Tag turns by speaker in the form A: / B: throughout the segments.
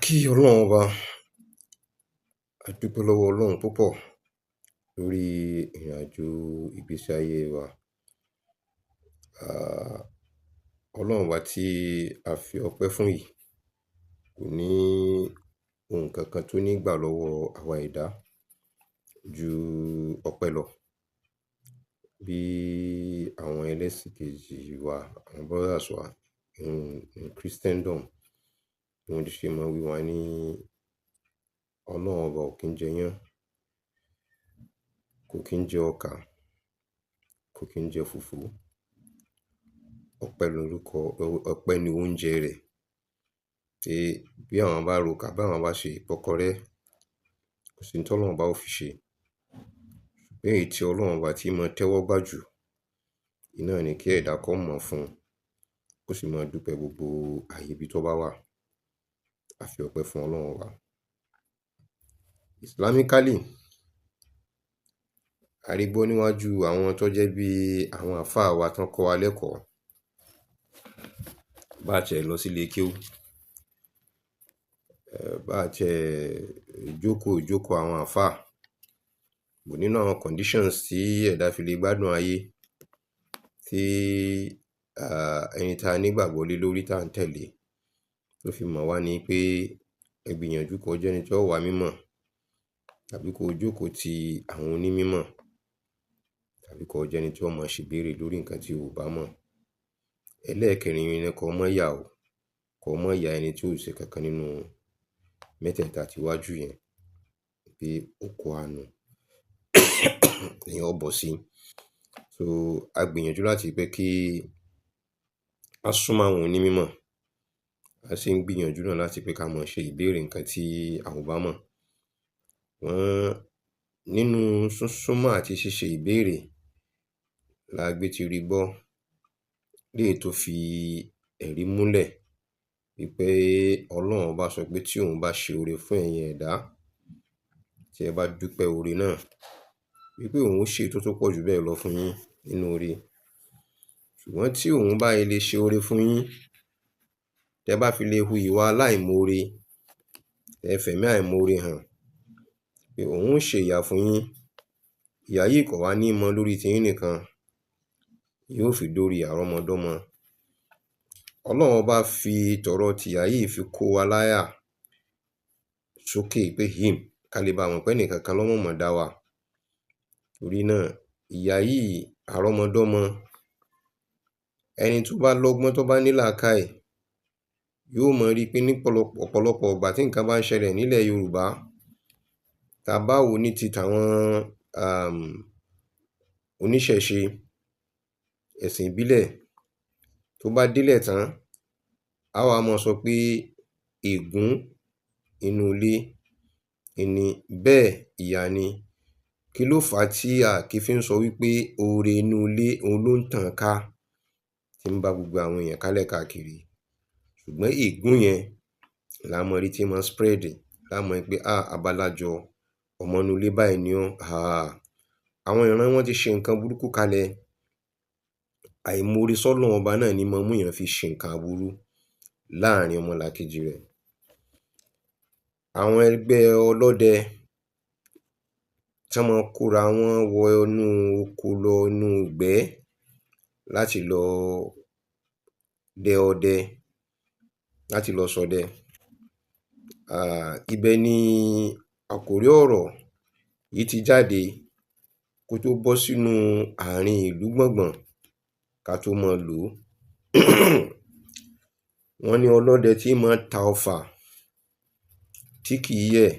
A: Kí Ọlọ́run ọba, a dúpẹ́ lọ́wọ́ Ọlọ́run púpọ̀ lórí ìrìnàjò ìgbésí ayé wa. Ọlọ́run ọba tí a fi ọpẹ́ fún yìí kò ní ohun kankan tó ní gbà lọ́wọ́ àwa ẹ̀dá ju ọpẹ́ lọ. Bí àwọn ẹlẹ́sìn kejì wa, àwọn brothers wa in Christendom, bí wọ́n ti ṣe máa wí wá ní Ọlọ́run ọba ò kí ń jẹ iyán, kò kí ń jẹ ọkà, kò kí ń jẹ fùfú. Ọpẹ́ lorúkọ, ọpẹ́ ni oúnjẹ rẹ̀. Tí bí àwọn bá roka, bí àwọn bá ṣe ìkọ́kọrẹ́, kò sí ohun tí Ọlọ́run ọba ó fi ṣe. Ṣùgbọ́n èyí tí Ọlọ́run ọba tí máa tẹ́wọ́ gbà jù, iná ni kí ẹ̀dá kó mọ̀ fún, kó sì máa dúpẹ́ gbogbo ààyè ibi tó bá wà. A fi ọpẹ́ fún Ọlọ́run ọba. Islamically, a rí gbọ́ níwájú àwọn tó jẹ́ bí àwọn àlfáà wa tán kọ́ wa lẹ́kọ̀ọ́. Bá tiẹ̀ lọ sí ilé kéwú, bá tiẹ̀ jókòó àwọn àlfáà, nínú àwọn conditions tí ẹ̀dá fi lè gbádùn ayé, tí ẹni tí a nígbàgbọ́ lé lórí tá ń tẹ̀lé tó fi mọ̀ wá ní pé ẹ gbìyànjú kó jẹ́ ẹni tí ó wà mímọ̀, tàbí kó jókòó ti àwọn onímímọ̀, tàbí kó jẹ́ ẹni tí ó máa ṣe ìbéèrè lórí nǹkan tí ò bá mọ̀. Ẹlẹ́ẹ̀kẹrin ni kó mọ̀ yà ó, kó mọ̀ yà ẹni tí ò ṣe kankan nínú mẹ́tẹ̀ẹ̀ta tí wájú yẹn, pé oko àánú èèyàn ó bọ́ sí. So a gbìyànjú láti pé kí a súnmọ́ àwọn onímímọ̀, a sì ń gbìyànjú náà láti pé ká máa ṣe ìbéèrè nǹkan tí a ò bá mọ̀. Nínú súnsúnmọ́ àti ṣíṣe ìbéèrè la gbé ti rí gbọ́ léyìí tó fi ẹ̀rí múlẹ̀ wípé Ọlọ́run ọba sọ pé tí òun bá ṣe oore fún ẹ̀yin ẹ̀dá, tí ẹ bá dúpẹ́ oore náà, wípé òun ó ṣe èyí tó pọ̀ jù bẹ́ẹ̀ lọ fún yín nínú oore. Ṣùgbọ́n tí òun bá lè ṣe oore fún yín, tí ẹ bá fi lè hu ìwà aláìmoore, ẹ fẹ̀mí àìmoore hàn, pé òun ó ṣe ìyà fún yín. Ìyà yìí kò wá ní mọ lórí tiyín nìkan, yóò fi dórí àrọ́mọdọ́mọ. Ọlọ́run ọba fi tọrọ ti ìyà yìí fi kó wa láyà sókè pé ká lè bá mọ̀ pé ẹnì kankan ló mọ̀ dá wa. Torí náà, ìyà yìí àrọ́mọdọ́mọ, ẹni tó bá lọ́gbọ́n, tó bá ní làákàyè, yóò mọ̀ rí pé ní ọ̀pọ̀lọpọ̀ ìgbà tí nǹkan bá ń ṣẹlẹ̀ nílẹ̀ Yorùbá, tá bá wò ní ti tàwọn oníṣẹ̀ṣe, ẹ̀sìn ìbílẹ̀, tó bá délẹ̀ tán, a wá máa sọ pé ègún inú ilé ni, bẹ́ẹ̀ ìyà ni. Kí ló fà á tí a kì í fi ń sọ wípé oore inú ilé òun ló ń tàn ká, tí ń bá gbogbo àwọn èèyàn kálẹ̀ káàkiri. Ṣùgbọ́n ègún yẹn la mọ̀ rí tí máa spread, la mọ̀ pé abálájọ ọmọ inú ilé báyìí ni ó. Àwọn ìran wọn ti ṣe nǹkan burúkú kalẹ̀. Àìmoore sọ́lọ́run ọba náà ni máa mú èèyàn fi ṣe nǹkan aburú láàrin ọmọlàkejì rẹ̀. Àwọn ẹgbẹ́ ọlọ́dẹ tí wọ́n máa kóra wọn wọ inú oko lọ, inú ìgbẹ́ láti lọ dẹ ọdẹ, láti lọ ṣọdẹ. Ibẹ̀ ni àkórí ọ̀rọ̀ yìí ti jáde kó tó bọ́ sínú àárín ìlú gbọ̀ngbọ̀n ká tó máa lò ó. Wọ́n ní ọlọ́dẹ tí máa ta ọfà tí kì í yẹ̀,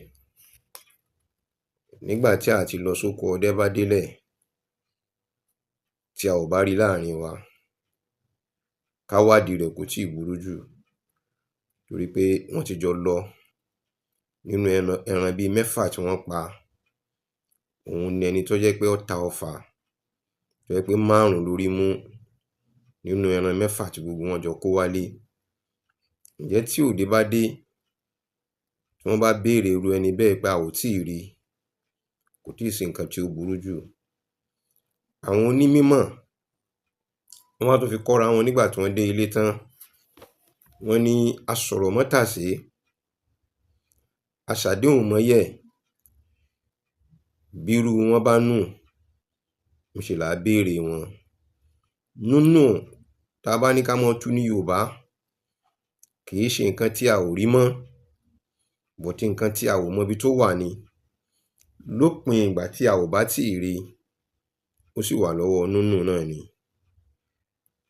A: nígbà tí a ti lọ sóko ọdẹ bá délẹ̀, tí a ò bá rí láàrin wa, ká wádìí rẹ̀ kò tíì burú jù. Torí pé wọ́n ti jọ lọ nínú ẹran bí 6 tí wọ́n pa. Òun ni ẹni tó jẹ́ pé ó ta ọfà, tó jẹ́ pé 5 lórí mú nínú ẹran 6 tí gbogbo wọn jọ kó wálé. Ǹjẹ́ tí òde bá dé, tí wọ́n bá béèrè irú ẹni bẹ́ẹ̀ pé a ò tíì rí, kò tíì sí nǹkan tí ó burú jù. Àwọn onímímọ̀ wọ́n wá tún fi kọ́ra wọn nígbà tí wọ́n dé ilé tán. Wọ́n ní asọ̀rọ̀mátàsé aṣàdéhùn mọ́yẹ̀ bírú wọn bá nù ńṣe là á béèrè wọn. Nínú tá a bá ní ká mọ́ tú ní Yorùbá kì í ṣe nǹkan tí a ò rí mọ́ but nǹkan tí a ò mọbi tó wà ni. Lópin ìgbà tí a ò bá tíì rí ó sì wà lọ́wọ́ nùnnù náà ni.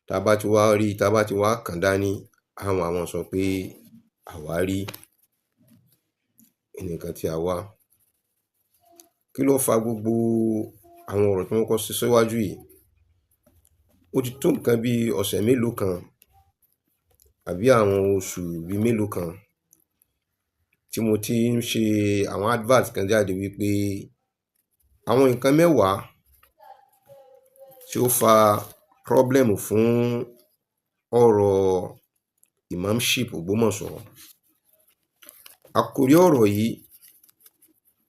A: Tá bá ti wá rí tá bá ti wá kàn dání àwọn sọ pé àwárí nǹkan tí a wá. Kí ló fa gbogbo àwọn ọ̀rọ̀ tí wọ́n kọ́ sọ síwájú yìí? Ó ti tó nǹkan bí ọ̀sẹ̀ mélòó kan àbí àwọn oṣù bí mélòó kan tí mo ti ń ṣe àwọn advert kan jáde wípé àwọn nǹkan mẹ́wàá tí ó fa problem fún ọ̀rọ̀ imamship Ògbómọ̀ṣọ́. Àkòrí ọ̀rọ̀ yìí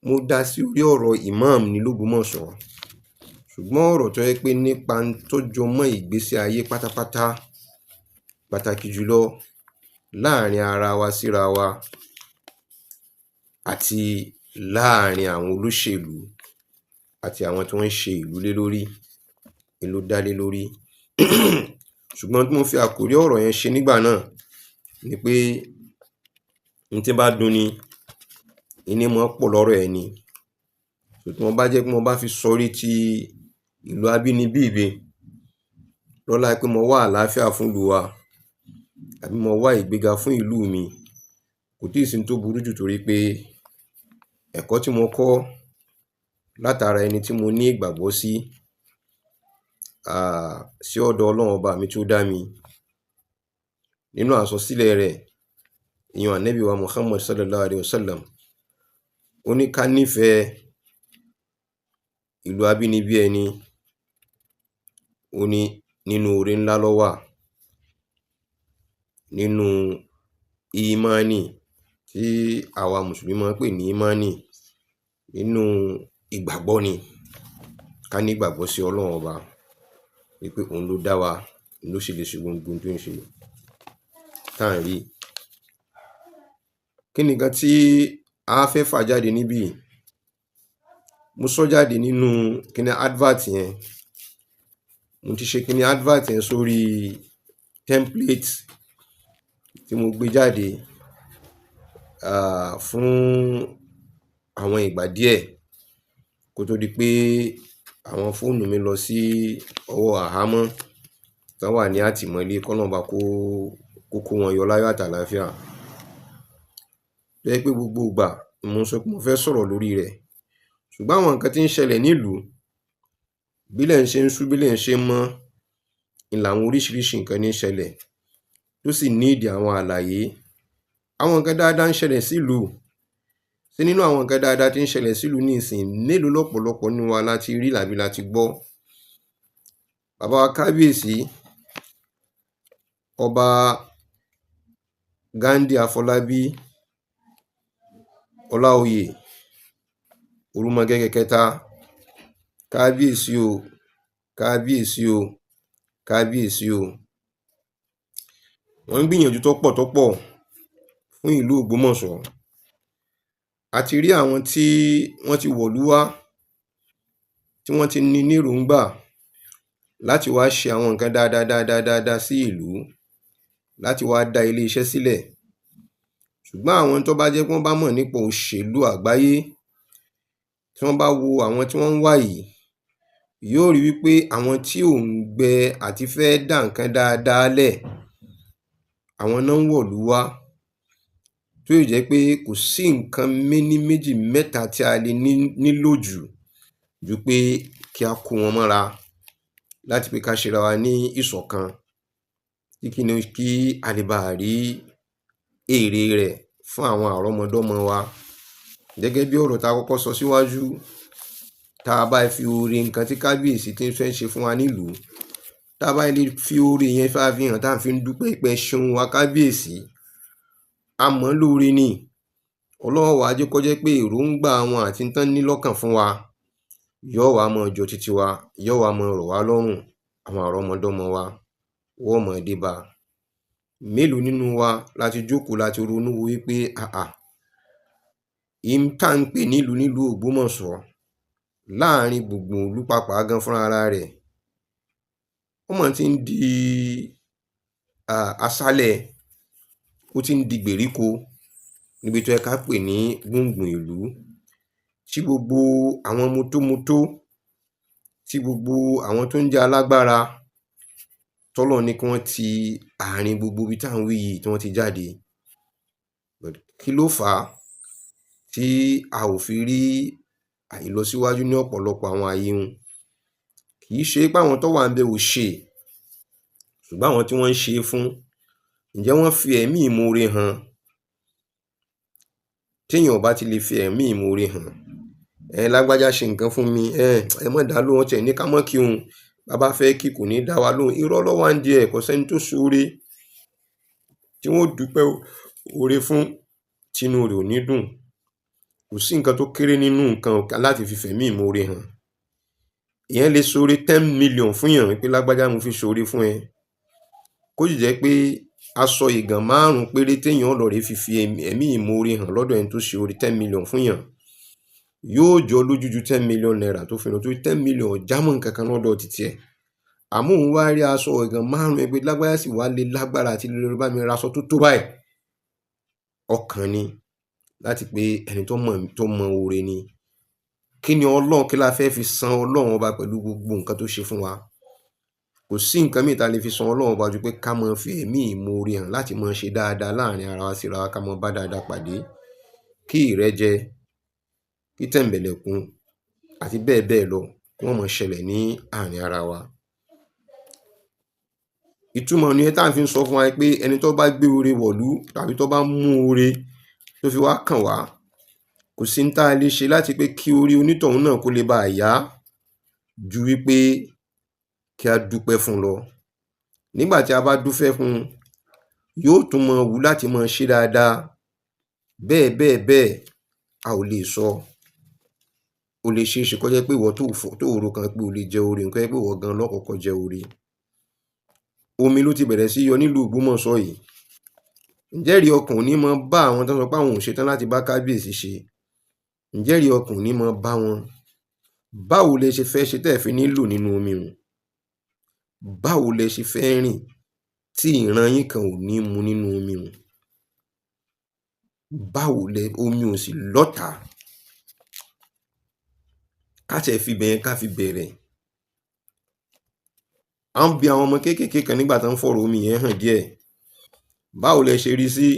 A: mo dá sí orí ọ̀rọ̀ imam ní l'Ógbómọ̀ṣọ́, ṣùgbọ́n ọ̀rọ̀ tó jẹ́ pé nípa tó jọ mọ́ ìgbésí ayé pátápátá, pàtàkì jùlọ láàrin ara wa síra wa àti láàrin àwọn olóṣèlú àti àwọn tí wọ́n ń ṣe ìlú lé lórí ló dá lé lórí. Ṣùgbọ́n tí mo fi àkòrí ọ̀rọ̀ yẹn ṣe nígbà náà ni pé n tí bá dùn ni ìní mọ́ pọ̀ lọ́rọ̀ ẹni. Tí wọ́n bá jẹ́ pé mo bá fi sọrí ti ìlú abínibí mi lọ́lá pé mo wá àlàáfíà fún ìlú wa àbí mo wá ìgbéga fún ìlú mi, kò tí ì sí tó burú jù torí pé ẹ̀kọ́ tí mo kọ́ látara ẹni tí mo ní ìgbàgbọ́ sí sí ọ̀dọ̀ Ọlọ́run ọba mi tí ó dá mi. Nínú àsọsílẹ̀ rẹ̀ ìyẹn Ànábì wa Muhammad sallallahu alaihi wasallam ó ní ká nífẹ̀ẹ́ ìlú abínibí ẹni, ó ní nínú oore ńlá ló wà, nínú ìmánì tí àwa mùsùlùmí máa ń pè ní ìmánì, nínú ìgbàgbọ́ ni. Ká ní ìgbàgbọ́ sí Ọlọ́run ọba wípé òun ló dá wa, òun ló sì lè ṣe gbogbo ohun tó ń ṣe tá ń rí. Kí ni nǹkan tí a fẹ́ fà jáde níbí? Mo sọ jáde nínú kíní advert yẹn. Mo ti ṣe kíní advert yẹn sórí template tí mo gbé jáde fún àwọn ìgbà díẹ̀ kó tó di pé àwọn fóònù mi lọ sí ọwọ́ àhámọ́ tí wọ́n wà ní àtìmọ́lé k'Ọlọ́run bá kó wọn yọ láyọ̀ àtàlàáfíà. Tó jẹ́ pé gbogbo ìgbà mo sọ pé mo fẹ́ sọ̀rọ̀ lórí rẹ̀, ṣùgbọ́n àwọn nǹkan tí ń ṣẹlẹ̀ nílùú bílẹ̀ ń ṣe ń ṣú bílẹ̀ ń ṣe ń mọ́ ni làwọn oríṣiríṣi nǹkan ní ṣẹlẹ̀ tó sì need àwọn àlàyé. Àwọn nǹkan dáadáa ń ṣẹlẹ̀ sílùú. Ṣé nínú àwọn nǹkan dáadáa tí ń ṣẹlẹ̀ sílùú ní ìsìn mélòó lọ́pọ̀lọpọ̀ nínú wa láti rí làbí láti gbọ́? Bàbá wa kábíyèsí ọba Ghandi Afọlábí Ọláoyè Òrúmọgẹ́gẹ́ kẹta, kábíyèsí o, kábíyèsí o, kábíyèsí o. Wọ́n ń gbìyànjú tó pọ̀ fún ìlú Ògbómọ̀ṣọ́. A ti rí àwọn tí wọ́n ti wọ̀lú wá tí wọ́n ti ní níròǹgbà láti wá ṣe àwọn nǹkan dáadáa sí ìlú, láti wá dá ilé iṣẹ́ sílẹ̀. Ṣùgbọ́n àwọn tó bá jẹ́ pé wọ́n bá mọ̀ nípa òṣèlú àgbáyé, tí wọ́n bá wo àwọn tí wọ́n ń wá yìí, yóò rí wípé àwọn tí òǹgbẹ àti fẹ́ dá nǹkan dáadáa lẹ̀, àwọn náà ń wọ̀lú wá. Tó sì jẹ́ pé kò sí nǹkan méní méjì mẹ́ta tí a lè nílò ju pé kí a kó wọn mọ́ra láti pé ká ṣera wa ní ìṣọ̀kan kí a lè bá rí èrè rẹ̀ fún àwọn àrọ́mọdọ́mọ wa. Gẹ́gẹ́ bí ọ̀rọ̀ tá kọ́kọ́ sọ síwájú, tá a bá fi oore nǹkan tí kábíyèsí tí ń fẹ́ ṣe fún wa nílùú, tá a bá lè fi oore yẹn fi hàn tá a fi ń dúpẹ́ pé ṣeun wa kábíyèsí, a mọ̀ lóore ni. Ọlọ́run wá jẹ́ kó jẹ́ pé èròǹgbà wọn àti ń tán ní lọ́kàn fún wa yóò wá mọ́ ọjọ́ títí wa, yóò wá mọ́ rọ̀ wá lọ́rùn. Àwọn àrọ́mọdọ́mọ wa wọ́n mọ̀ dé bá. Mélòó nínú wa láti jókòó láti ronú wípé tá ń pè nílùú Ògbómọ̀ṣọ́ láàrin gbùngbùn ìlú pàápàá gan fúnra ara rẹ̀ ó mọ̀ tí ń di aṣálẹ̀, ó ti ń di gbèríko níbi tó yẹ ká pè ní gbùngbùn ìlú, tí gbogbo àwọn motómotó, tí gbogbo àwọn tó ń jẹ́ alágbára tọ́lọ́run ní kí wọ́n ti àárín gbogbo ibi tá à ń wí yìí tí wọ́n ti jáde. Kí ló fà á tí a ò fi rí ìlọsíwájú ní ọ̀pọ̀lọpọ̀ àwọn ààyè un? Kì í ṣe pé àwọn tó wà ńbẹ̀ ò ṣe, ṣùgbọ́n àwọn tí wọ́n ń ṣe é fún, ǹjẹ́ wọ́n fi ẹ̀mí ìmoore hàn? Téèyàn ò bá ti lè fi ẹ̀mí ìmoore hàn, lágbájá ṣe nǹkan fún mi, ẹ má dàá lóhùn, wọ́n tiẹ̀ ní ká má kí òun, bá bá fẹ́ kí kò ní dá wa lóhùn. Irọ́ ló wà ńdìẹ̀, kò sẹ́ni tó ṣoore tí wọ́n ó dúpẹ́ oore fún tínú rẹ̀ ò ní dùn. Kò sí nǹkan tó kéré nínú nǹkan láti fi fẹ̀mí ìmoore hàn. Èèyàn lè ṣoore 10 million fún yàn pé lágbájá mo fi ṣoore fún ẹ, kó sì jẹ́ pé aṣọ ìgàn 5 péré téèyàn lọ rèé fi ẹ̀mí ìmoore hàn lọ́dọ̀ ẹni tó ṣe oore 10 million fún yàn yóò jọ lójú ju 10 million naira tó fi lọ, torí 10 million ò jámọ́ nǹkan kan lọ́dọ̀ títí ẹ̀. Àmọ́ òun wá rí aṣọ ìgàn 5 ẹgbẹ́ lágbájá sì wá lè lágbára àti lè bá mi raṣọ tó tó báyìí. Ọkàn ni láti pé ẹni tó mọ oore ni. Kí ni Ọlọ́run, kí la fẹ́ fi san Ọlọ́run ọba pẹ̀lú gbogbo nǹkan tó ṣe fún wa? Kò sí nǹkan míì tá lè fi san Ọlọ́run ọba ju pé ká máa fi ẹ̀mí ìmoore hàn, láti máa ṣe dáadáa láàrin ara wa síra wa, ká máa bá dáadáa pàdé, kí ìrẹ́jẹ, kí tẹ̀m̀bẹ̀lẹ̀kun àti bẹ́ẹ̀ bẹ́ẹ̀ lọ kí wọ́n máa ṣẹlẹ̀ ní àárín ara wa. Ìtumọ̀ nìyẹn tá à ń fi sọ fún wa pé ẹni tó bá gbé oore wọ̀lú tàbí tó bá mú oore tó fi wá kàn wá, kò sí ní tá a lè ṣe láti pé kí orí onítọ̀hún náà kó lè bá a yá ju wípé kí a dúpẹ́ fún lọ. Nígbà tí a bá dúpẹ́ fún, yóò tún máa wù láti máa ṣe dáadáa. Bẹ́ẹ̀ bẹ́ẹ̀ bẹ́ẹ̀ a ò lè sọ. Ó lè ṣeé ṣe kó jẹ́ pé ìwọ tó rò kan pé o lè jẹ oore, nǹkan jẹ́ pé ìwọ gan ló kọ́kọ́ jẹ oore. Omi ló ti bẹ̀rẹ̀ sí yọ nílùú Ògbómọ̀ṣọ́ yìí. Ǹjẹ́ ẹ̀rí ọkàn ò ní máa bá àwọn tó ń sọ pé àwọn ò ṣetán láti bá kábíyèsí ṣe? Ǹjẹ́ ẹ̀rí ọkàn ò ní máa bá wọn? Báwo lẹ ṣe fẹ́ ṣe tẹ́ẹ̀ fi ní lò nínú omi un? Báwo lẹ ṣe fẹ́ rìn tí ìran yín kan ò ní mu nínú omi un? Báwo omi ò sì lọ́tàá? Ká tiẹ̀ fi ibẹ̀ yẹn ká fi bẹ̀rẹ̀. À ń bi àwọn ọmọ kéékèèké kan nígbà tán ń fọ̀rọ̀ omi yẹn hàn díẹ̀. Báwo lẹ ṣe rí sí?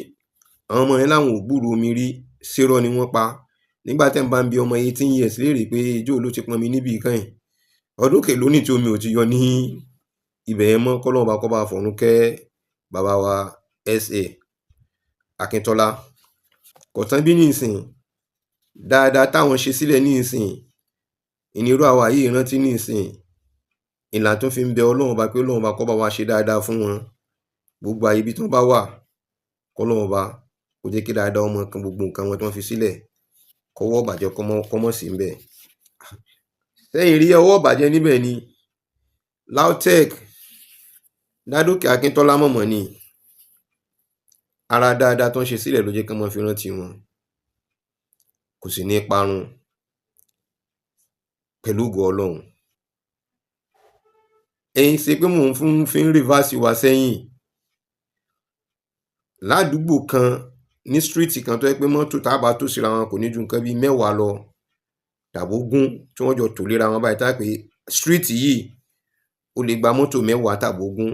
A: Àwọn ọmọ yẹn láwọn ò gbúròó omi rí, ṣérọ́ ni wọ́n pa. Nígbà tẹ́ ń bá ń bi ọmọ 18 years léèrè pé ijó ló ti pọnmi níbì kányìn, ọdún kèló ní tí omi ò ti yọ ní ibẹ̀ yẹn mọ́, kọ́lọ́run bá kó bá fọ̀run kẹ́ bàbá wa SA Akíntọ́lá. Kò tán bí nísìn, dáadáa táwọn ṣe sílẹ̀ nísìn, ìnirú àwa yìí rántí nísìn, ìlà tó fi ń bẹ Ọlọ́run bá pé Ọlọ́run bá kó bá wa ṣe dáadáa fún wọn. Gbogbo àyè ibi tí wọ́n bá wà, kọ́lọ́run bá kó jẹ́ kí dáadáa ọmọ kan gbogbo nǹkan wọn tí wọ́n fi sílẹ̀, kọ́wọ́ ìbàjẹ́ kọ́mọ́ sí ńbẹ̀. Sẹ́yìn rí ọwọ́ ìbàjẹ́ níbẹ̀ ni? LAUTECH, Ládòkè Akíntọ́lá mọ̀mọ́ ni. Ara dáadáa tó ń ṣe sílẹ̀ ló jẹ́ kí wọ́n fi rántí wọn. Kò sì ní parun pẹ̀lú ògo Ọlọ́run. Ẹ̀yin ṣe pé mò ń fi ń rìvásì wa sẹ́yìn. Ládùúgbò kan ní stíríìtì kan tó jẹ́ pé mọ́tò tá bá tò síra wọn kò ní ju nǹkan bí 10 lọ tàbógún tí wọ́n jọ tò léra wọn báyìí, tá pé stíríìtì yìí ó lè gba mọ́tò 10 tàbógún.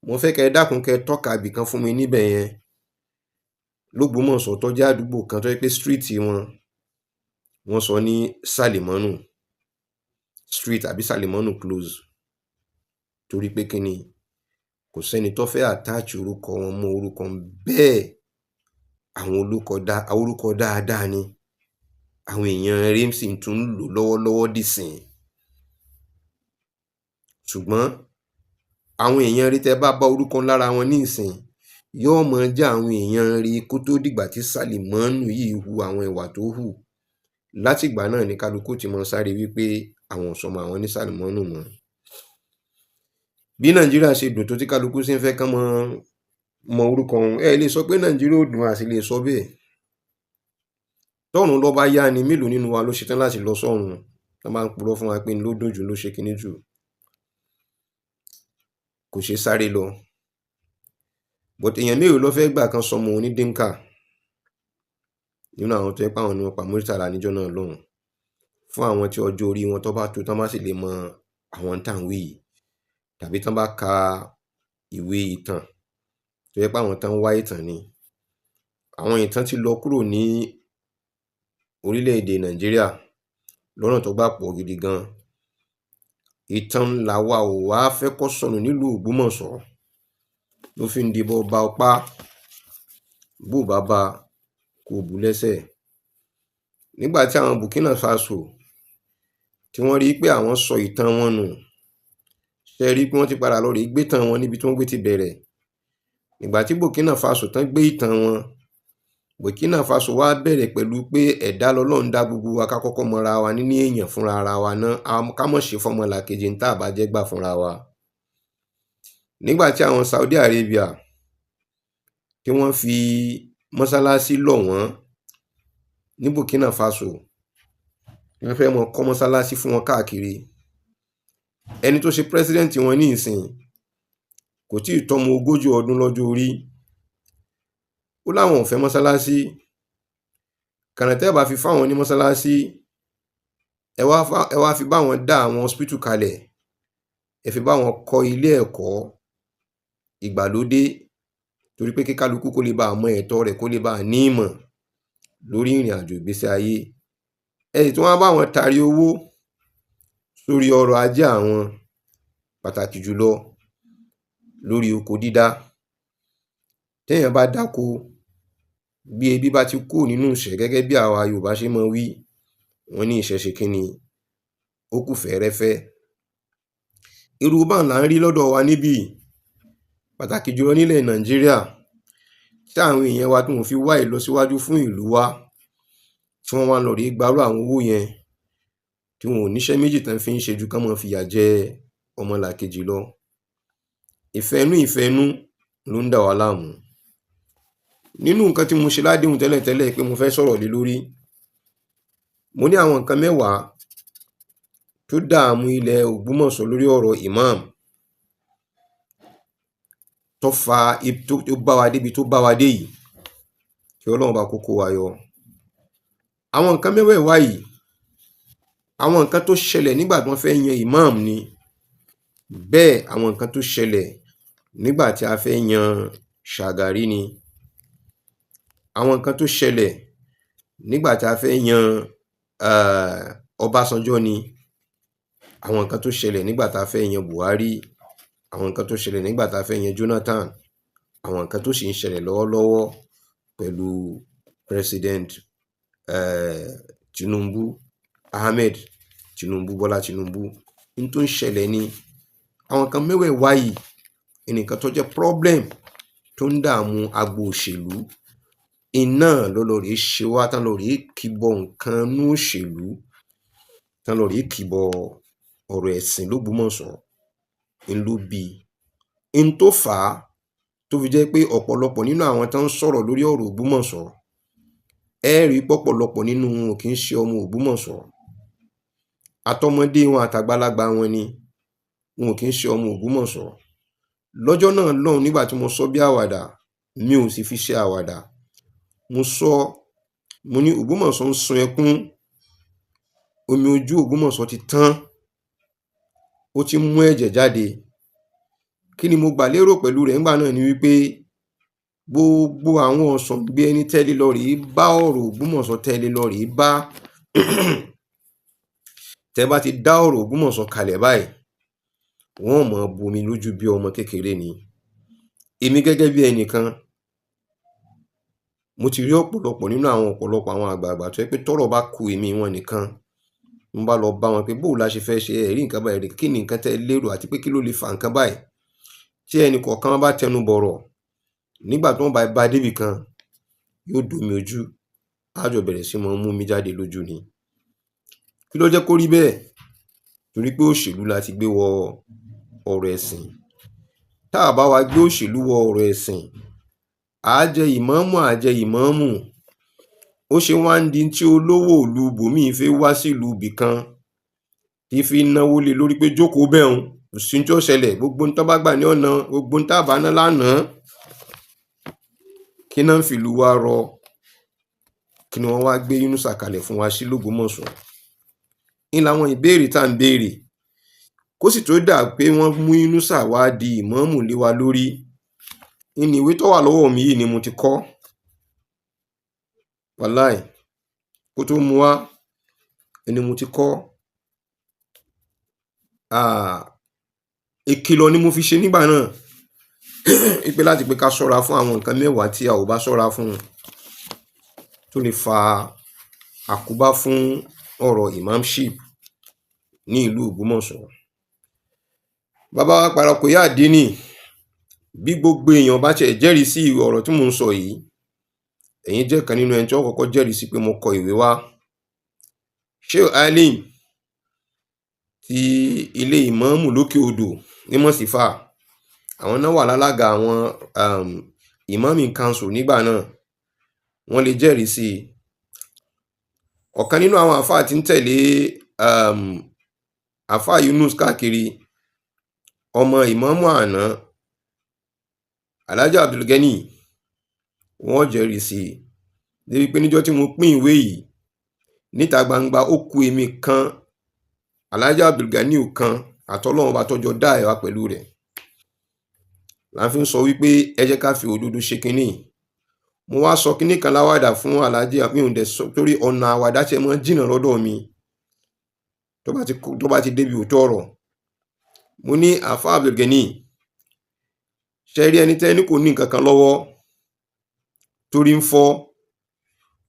A: Mo fẹ́ kẹ́ ẹ dákun kẹ́ ẹ tọ́ka ibì kan fún mi níbẹ̀ yẹn l'Ógbómọ̀ṣọ́ tó jẹ́ àdúgbò kan tó jẹ́ pé stíríìtì wọ́n sọ ní Sàlìmọ́nù street àbí Sàlìmọ́nù close. Torí pé kí ni? Kò sẹ́ni tó fẹ́ attach orúkọ wọn mọ́ orúkọ bẹ́ẹ̀. Àwọn orúkọ dáadáa ni. Àwọn èèyàn rere sì tún ń lò lọ́wọ́lọ́wọ́ dìsìn. Ṣùgbọ́n àwọn èèyàn rí tẹ́ bá orúkọ lára wọn ní ìsìn, yóò mọ jẹ́ àwọn èèyàn rí kó tó dìgbà tí Sàlìmọ́nù yìí hu àwọn ìwà tó hù. Látìgbà náà ni kálukú ti mọ sáré wípé àwọn ò sọmọ àwọn ní Sàlìmọ́nù mọ́. Bí Nàìjíríà ṣe dùn tó tí kálukú sí ń fẹ́ kán mọ orúkọ wọn, ẹ lè sọ pé Nàìjíríà ò dùn, a sì lè sọ bẹ́ẹ̀. tọ́run lọ bá yá ni mélòó nínú wa ló ṣetán láti lọ sọ́run wọ́n máa ń purọ́ fún wa pé ló dùn jù ló ṣe kíní jù kò ṣe sáré lọ but èèyàn mélòó ló fẹ́ gbà kan sọmọ onídínkà nínú àwọn tó yẹ pé àwọn ni wọ́n pa Murtala níjọ́ náà lọ́hùn fún àwọn tí ọjọ́ orí wọn tó bá tó tán bá sì lè mọ àwọn táwọn yìí tàbí tán bá ka ìwé ìtàn tó yẹ pé àwọn tán wá ìtàn ni àwọn ìtàn ti lọ kúrò ní orílẹ̀-èdè Nàìjíríà lọ́nà tó gbà pọ̀ gidi gan ìtàn làwa ò wá fẹ́ kó sọnù nílùú Ògbómọ̀ṣọ́ ló fi ń dìbò ba ọpá bó bá ba kò bú lẹ́sẹ̀ nígbà tí àwọn Burkina Faso tí wọ́n rí pé àwọn sọ ìtàn wọn nù ṣe rí pé wọ́n ti padà lọ rí gbé tàn wọn níbi tí wọ́n gbé ti bẹ̀rẹ̀ nígbà tí Burkina Faso tán gbé ìtàn wọn Burkina Faso wá bẹ̀rẹ̀ pẹ̀lú pé ẹ̀dá lọ́lọ́run dá gbogbo wa ká kọ́kọ́ mọra wa níní èèyàn fúnra ara wa náà ká mọ̀ ṣe fọmọlàkejì ní tá àbájẹ́ gbà fúnra wa nígbà tí àwọn Saudi Arabia tí wọ́n fi mọ́sálásí lọ̀ wọ́n ní Burkina Faso wọ́n fẹ́ mọ kọ́ mọ́sálásí fún wọn káàkiri ẹni tó ṣe president wọn ní ìsìn kò tí ì tọ́mọ 40 ọdún lọ́jọ́ orí ó láwọn ò fẹ́ mọ́sálásí kànáńtẹ́ bá fi fáwọn ní mọ́sálásí ẹ wá fi bá wọn dá àwọn hospital kalẹ̀ ẹ fi bá wọn kọ́ ilé ẹ̀kọ́ ìgbàlódé torí pé kíkálukú kó lè bá mọ ẹ̀tọ́ rẹ̀ kó lè bá ní ìmọ̀ lórí ìrìn àjò ìgbésí ayé ẹ̀yìn tí wọ́n bá wọn tarí owó sórí ọrọ̀ ajé àwọn pàtàkì jùlọ lórí oko dídá téèyàn bá dáko bí ebi bá ti kú nínú ìṣẹ́ gẹ́gẹ́ bí àwa Yorùbá ṣe mọ wí wọ́n ní ìṣẹ́ ṣe kíni ó kù fẹ́rẹ́fẹ́ irú bá là ń rí lọ́dọ̀ wa níbí pàtàkì jùlọ nílẹ̀ Nàìjíríà tí àwọn èèyàn wa tí wọ́n fi wá ìlọsíwájú fún ìlú wa tí wọ́n wá lọ rí gbárù àwọn owó yẹn tí wọn ò níṣẹ́ méjì tán fi ń ṣe ju kán mọ́ fìyà jẹ ọmọlàkejì lọ ìfẹ́nú ló ń dà wá láàmú nínú nǹkan tí mo ṣe ládéhùn tẹ́lẹ̀tẹ́lẹ̀ pé mo fẹ́ sọ̀rọ̀ lé lórí mo ní àwọn nǹkan mẹ́wàá tó dààmú ilẹ̀ Ògbómọ̀ṣọ́ lórí ọ̀rọ̀ imam tó fa tó bá wa débi tó bá wa dé yìí kí Ọlọ́run bá kókó wa yọ àwọn nǹkan mẹ́wàá yìí àwọn nǹkan tó ṣẹlẹ̀ nígbà tí wọ́n fẹ́ yan imam ni bẹ́ẹ̀ àwọn nǹkan tó ṣẹlẹ̀ nígbà tí a fẹ́ yan Ṣàgàrí ni àwọn nǹkan tó ṣẹlẹ̀ nígbà tí a fẹ́ yan Ọbásanjọ́ ni àwọn nǹkan tó ṣẹlẹ̀ nígbà tá a fẹ́ yan Buhari àwọn nǹkan tó ṣẹlẹ̀ nígbà tá a fẹ́ yan Jonathan àwọn nǹkan tó sì ń ṣẹlẹ̀ lọ́wọ́lọ́wọ́ pẹ̀lú President Tinubu Ahmed Tinubu Bọ́lá Tinubu ní tó ń ṣẹlẹ̀ ni àwọn nǹkan mẹ́wẹ̀ẹ̀wá yìí ẹnìkan tó jẹ́ problem tó ń dààmú agbo òṣèlú iná lọ́lọ́rìí ṣe wá tán lọ́rìí kìbọ̀ nǹkan nú òṣèlú tán lọ́rìí kìbọ̀ ọ̀rọ̀ ẹ̀sìn l'Ógbómọ̀ṣọ́ ń ló bí n tó fà á tó fi jẹ́ pé ọ̀pọ̀lọpọ̀ nínú àwọn tán ń sọ̀rọ̀ lórí ọ̀rọ̀ Ògbómọ̀ṣọ́ ẹ rí pọ̀pọ̀lọpọ̀ nínú wọn kì í ṣe ọmọ Ògbómọ̀ṣọ́ àtọmọdé wọn àtàgbàlagbà wọn ni wọn kì í ṣe ọmọ Ògbómọ̀ṣọ́ lọ́jọ́ náà lọ́hùn nígbà tí mo sọ bí àwàdà mi ò sì fi ṣe àwàdà mo ní Ògbómọ̀ṣọ́ ń sun ẹkún omi ojú Ògbómọ̀ṣọ́ ti tán ó ti mú ẹ̀jẹ̀ jáde kí ni mo gbà lérò pẹ̀lú rẹ̀ ńgbà náà ni wípé gbogbo àwọn ọ̀sán gbé ẹni tẹ́lẹ̀ lọ rèé bá ọ̀rọ̀ Ògbómọ̀ṣọ́ tẹ́lẹ̀ lọ rèé bá tẹ́ bá ti dá ọ̀rọ̀ Ògbómọ̀ṣọ́ kalẹ̀ báyìí wọ́n mọ̀ bomi lójú bí ọmọ kékeré ni èmi gẹ́gẹ́ bí ẹnìkan mo ti rí ọ̀pọ̀lọpọ̀ nínú àwọn àgbààgbà tó yẹ pé tọ́rọ̀ bá ku èmi wọn nìkan mo bá lọ bá wọn pé bóò la ṣe fẹ́ ṣe ẹ̀rí nǹkan báyìí rí kí ni nǹkan tẹ́ lérò àti pé kí ló lè fa nǹkan báyìí tí ẹnì kọ̀ọ̀kan bá tẹnu bọ̀rọ̀ nígbà tí wọ́n bá débì kan yóò domi ojú àjọ bẹ̀rẹ̀ sí mọ́ mú mi jáde lójú ni kí ló jẹ́ kó rí bẹ́ẹ̀ torí pé òṣèlú la ti gbé wọ ọ̀rọ̀ ẹ̀sìn tá a bá wa gbé òṣèlú wọ ọ̀rọ̀ ẹ̀sìn àá jẹ ìmáàmù ó ṣe wá ń di tí olówó ìlú bòmíì fi wá sílùú ibì kan tí fi náwó lé lórí pé jókòó bẹ́ẹ̀ kò sí tí ó ṣẹlẹ̀, gbogbo ń tọ́ bá gbà ní ọ̀nà, gbogbo ń tàbá ná lánàá. Kí náà ń fìlú wa rọ, kí ni wọ́n wá gbé Yunusa kalẹ̀ fún wa sí l'Ógbómọ̀ṣọ́? ní làwọn ìbéèrè tá à ń béèrè kó sì tó dà pé wọ́n mú Yunusa wá di ìmáàmù lé wa lórí. ní ìwé tó wà lọ́wọ́ mi yìí ni mo ti kọ́, wàláì kó tó mú wá ni mo ti kọ́. Ìkìlọ̀ ni mo fi ṣe nígbà náà pé láti pé ká ṣọ́ra fún àwọn nǹkan mẹ́wàá tí a ò bá ṣọ́ra fún tó lè fa àkóbá fún ọ̀rọ̀ imamship ní ìlú Ògbómọ̀ṣọ́. Bàbá wa Parakoya Àdínì, bí gbogbo èèyàn bá tiẹ̀ jẹ́rìí sí ọ̀rọ̀ tí mò ń sọ yìí, ẹ̀yin jẹ́ kan nínú ẹni tí wọ́n kọ́kọ́ jẹ́rìí sí pé mo kọ ìwé wá. Sheikh Alim ti ilé ìmáàmù lókè odò ní Mọ̀sífà, àwọn náà wà lálága àwọn Imaming Council nígbà náà, wọ́n lè jẹ́rìí sí i. Ọ̀kan nínú àwọn àfáà tí ń tẹ̀lé àfáà Yunus káàkiri, ọmọ ìmáàmù àná Alhaji Abdulgani, wọ́n jẹ́rìí sí i. Débi pé níjọ́ tí mo pín ìwé yìí níta gbangba, ó kù èmi kan, Alhaji Abdulgani kan àtọ́lọ́run bá tọ́jọ́ dá ẹ̀wà pẹ̀lú rẹ̀. La fi ń sọ wípé ẹ jẹ́ ká fi òdodo ṣe kínní. Mo wá sọ kínní kan láwàdà fún Alhaji Abdulgani torí ọ̀nà àwàdà ṣe mọ́ jìnnà lọ́dọ̀ mi tó bá ti débi òótọ́ ọ̀rọ̀. Mo ní àfáà Abdulgani, ṣe rí ẹni tẹ́ ní kò ní nǹkan kan lọ́wọ́ torí ń fọ́,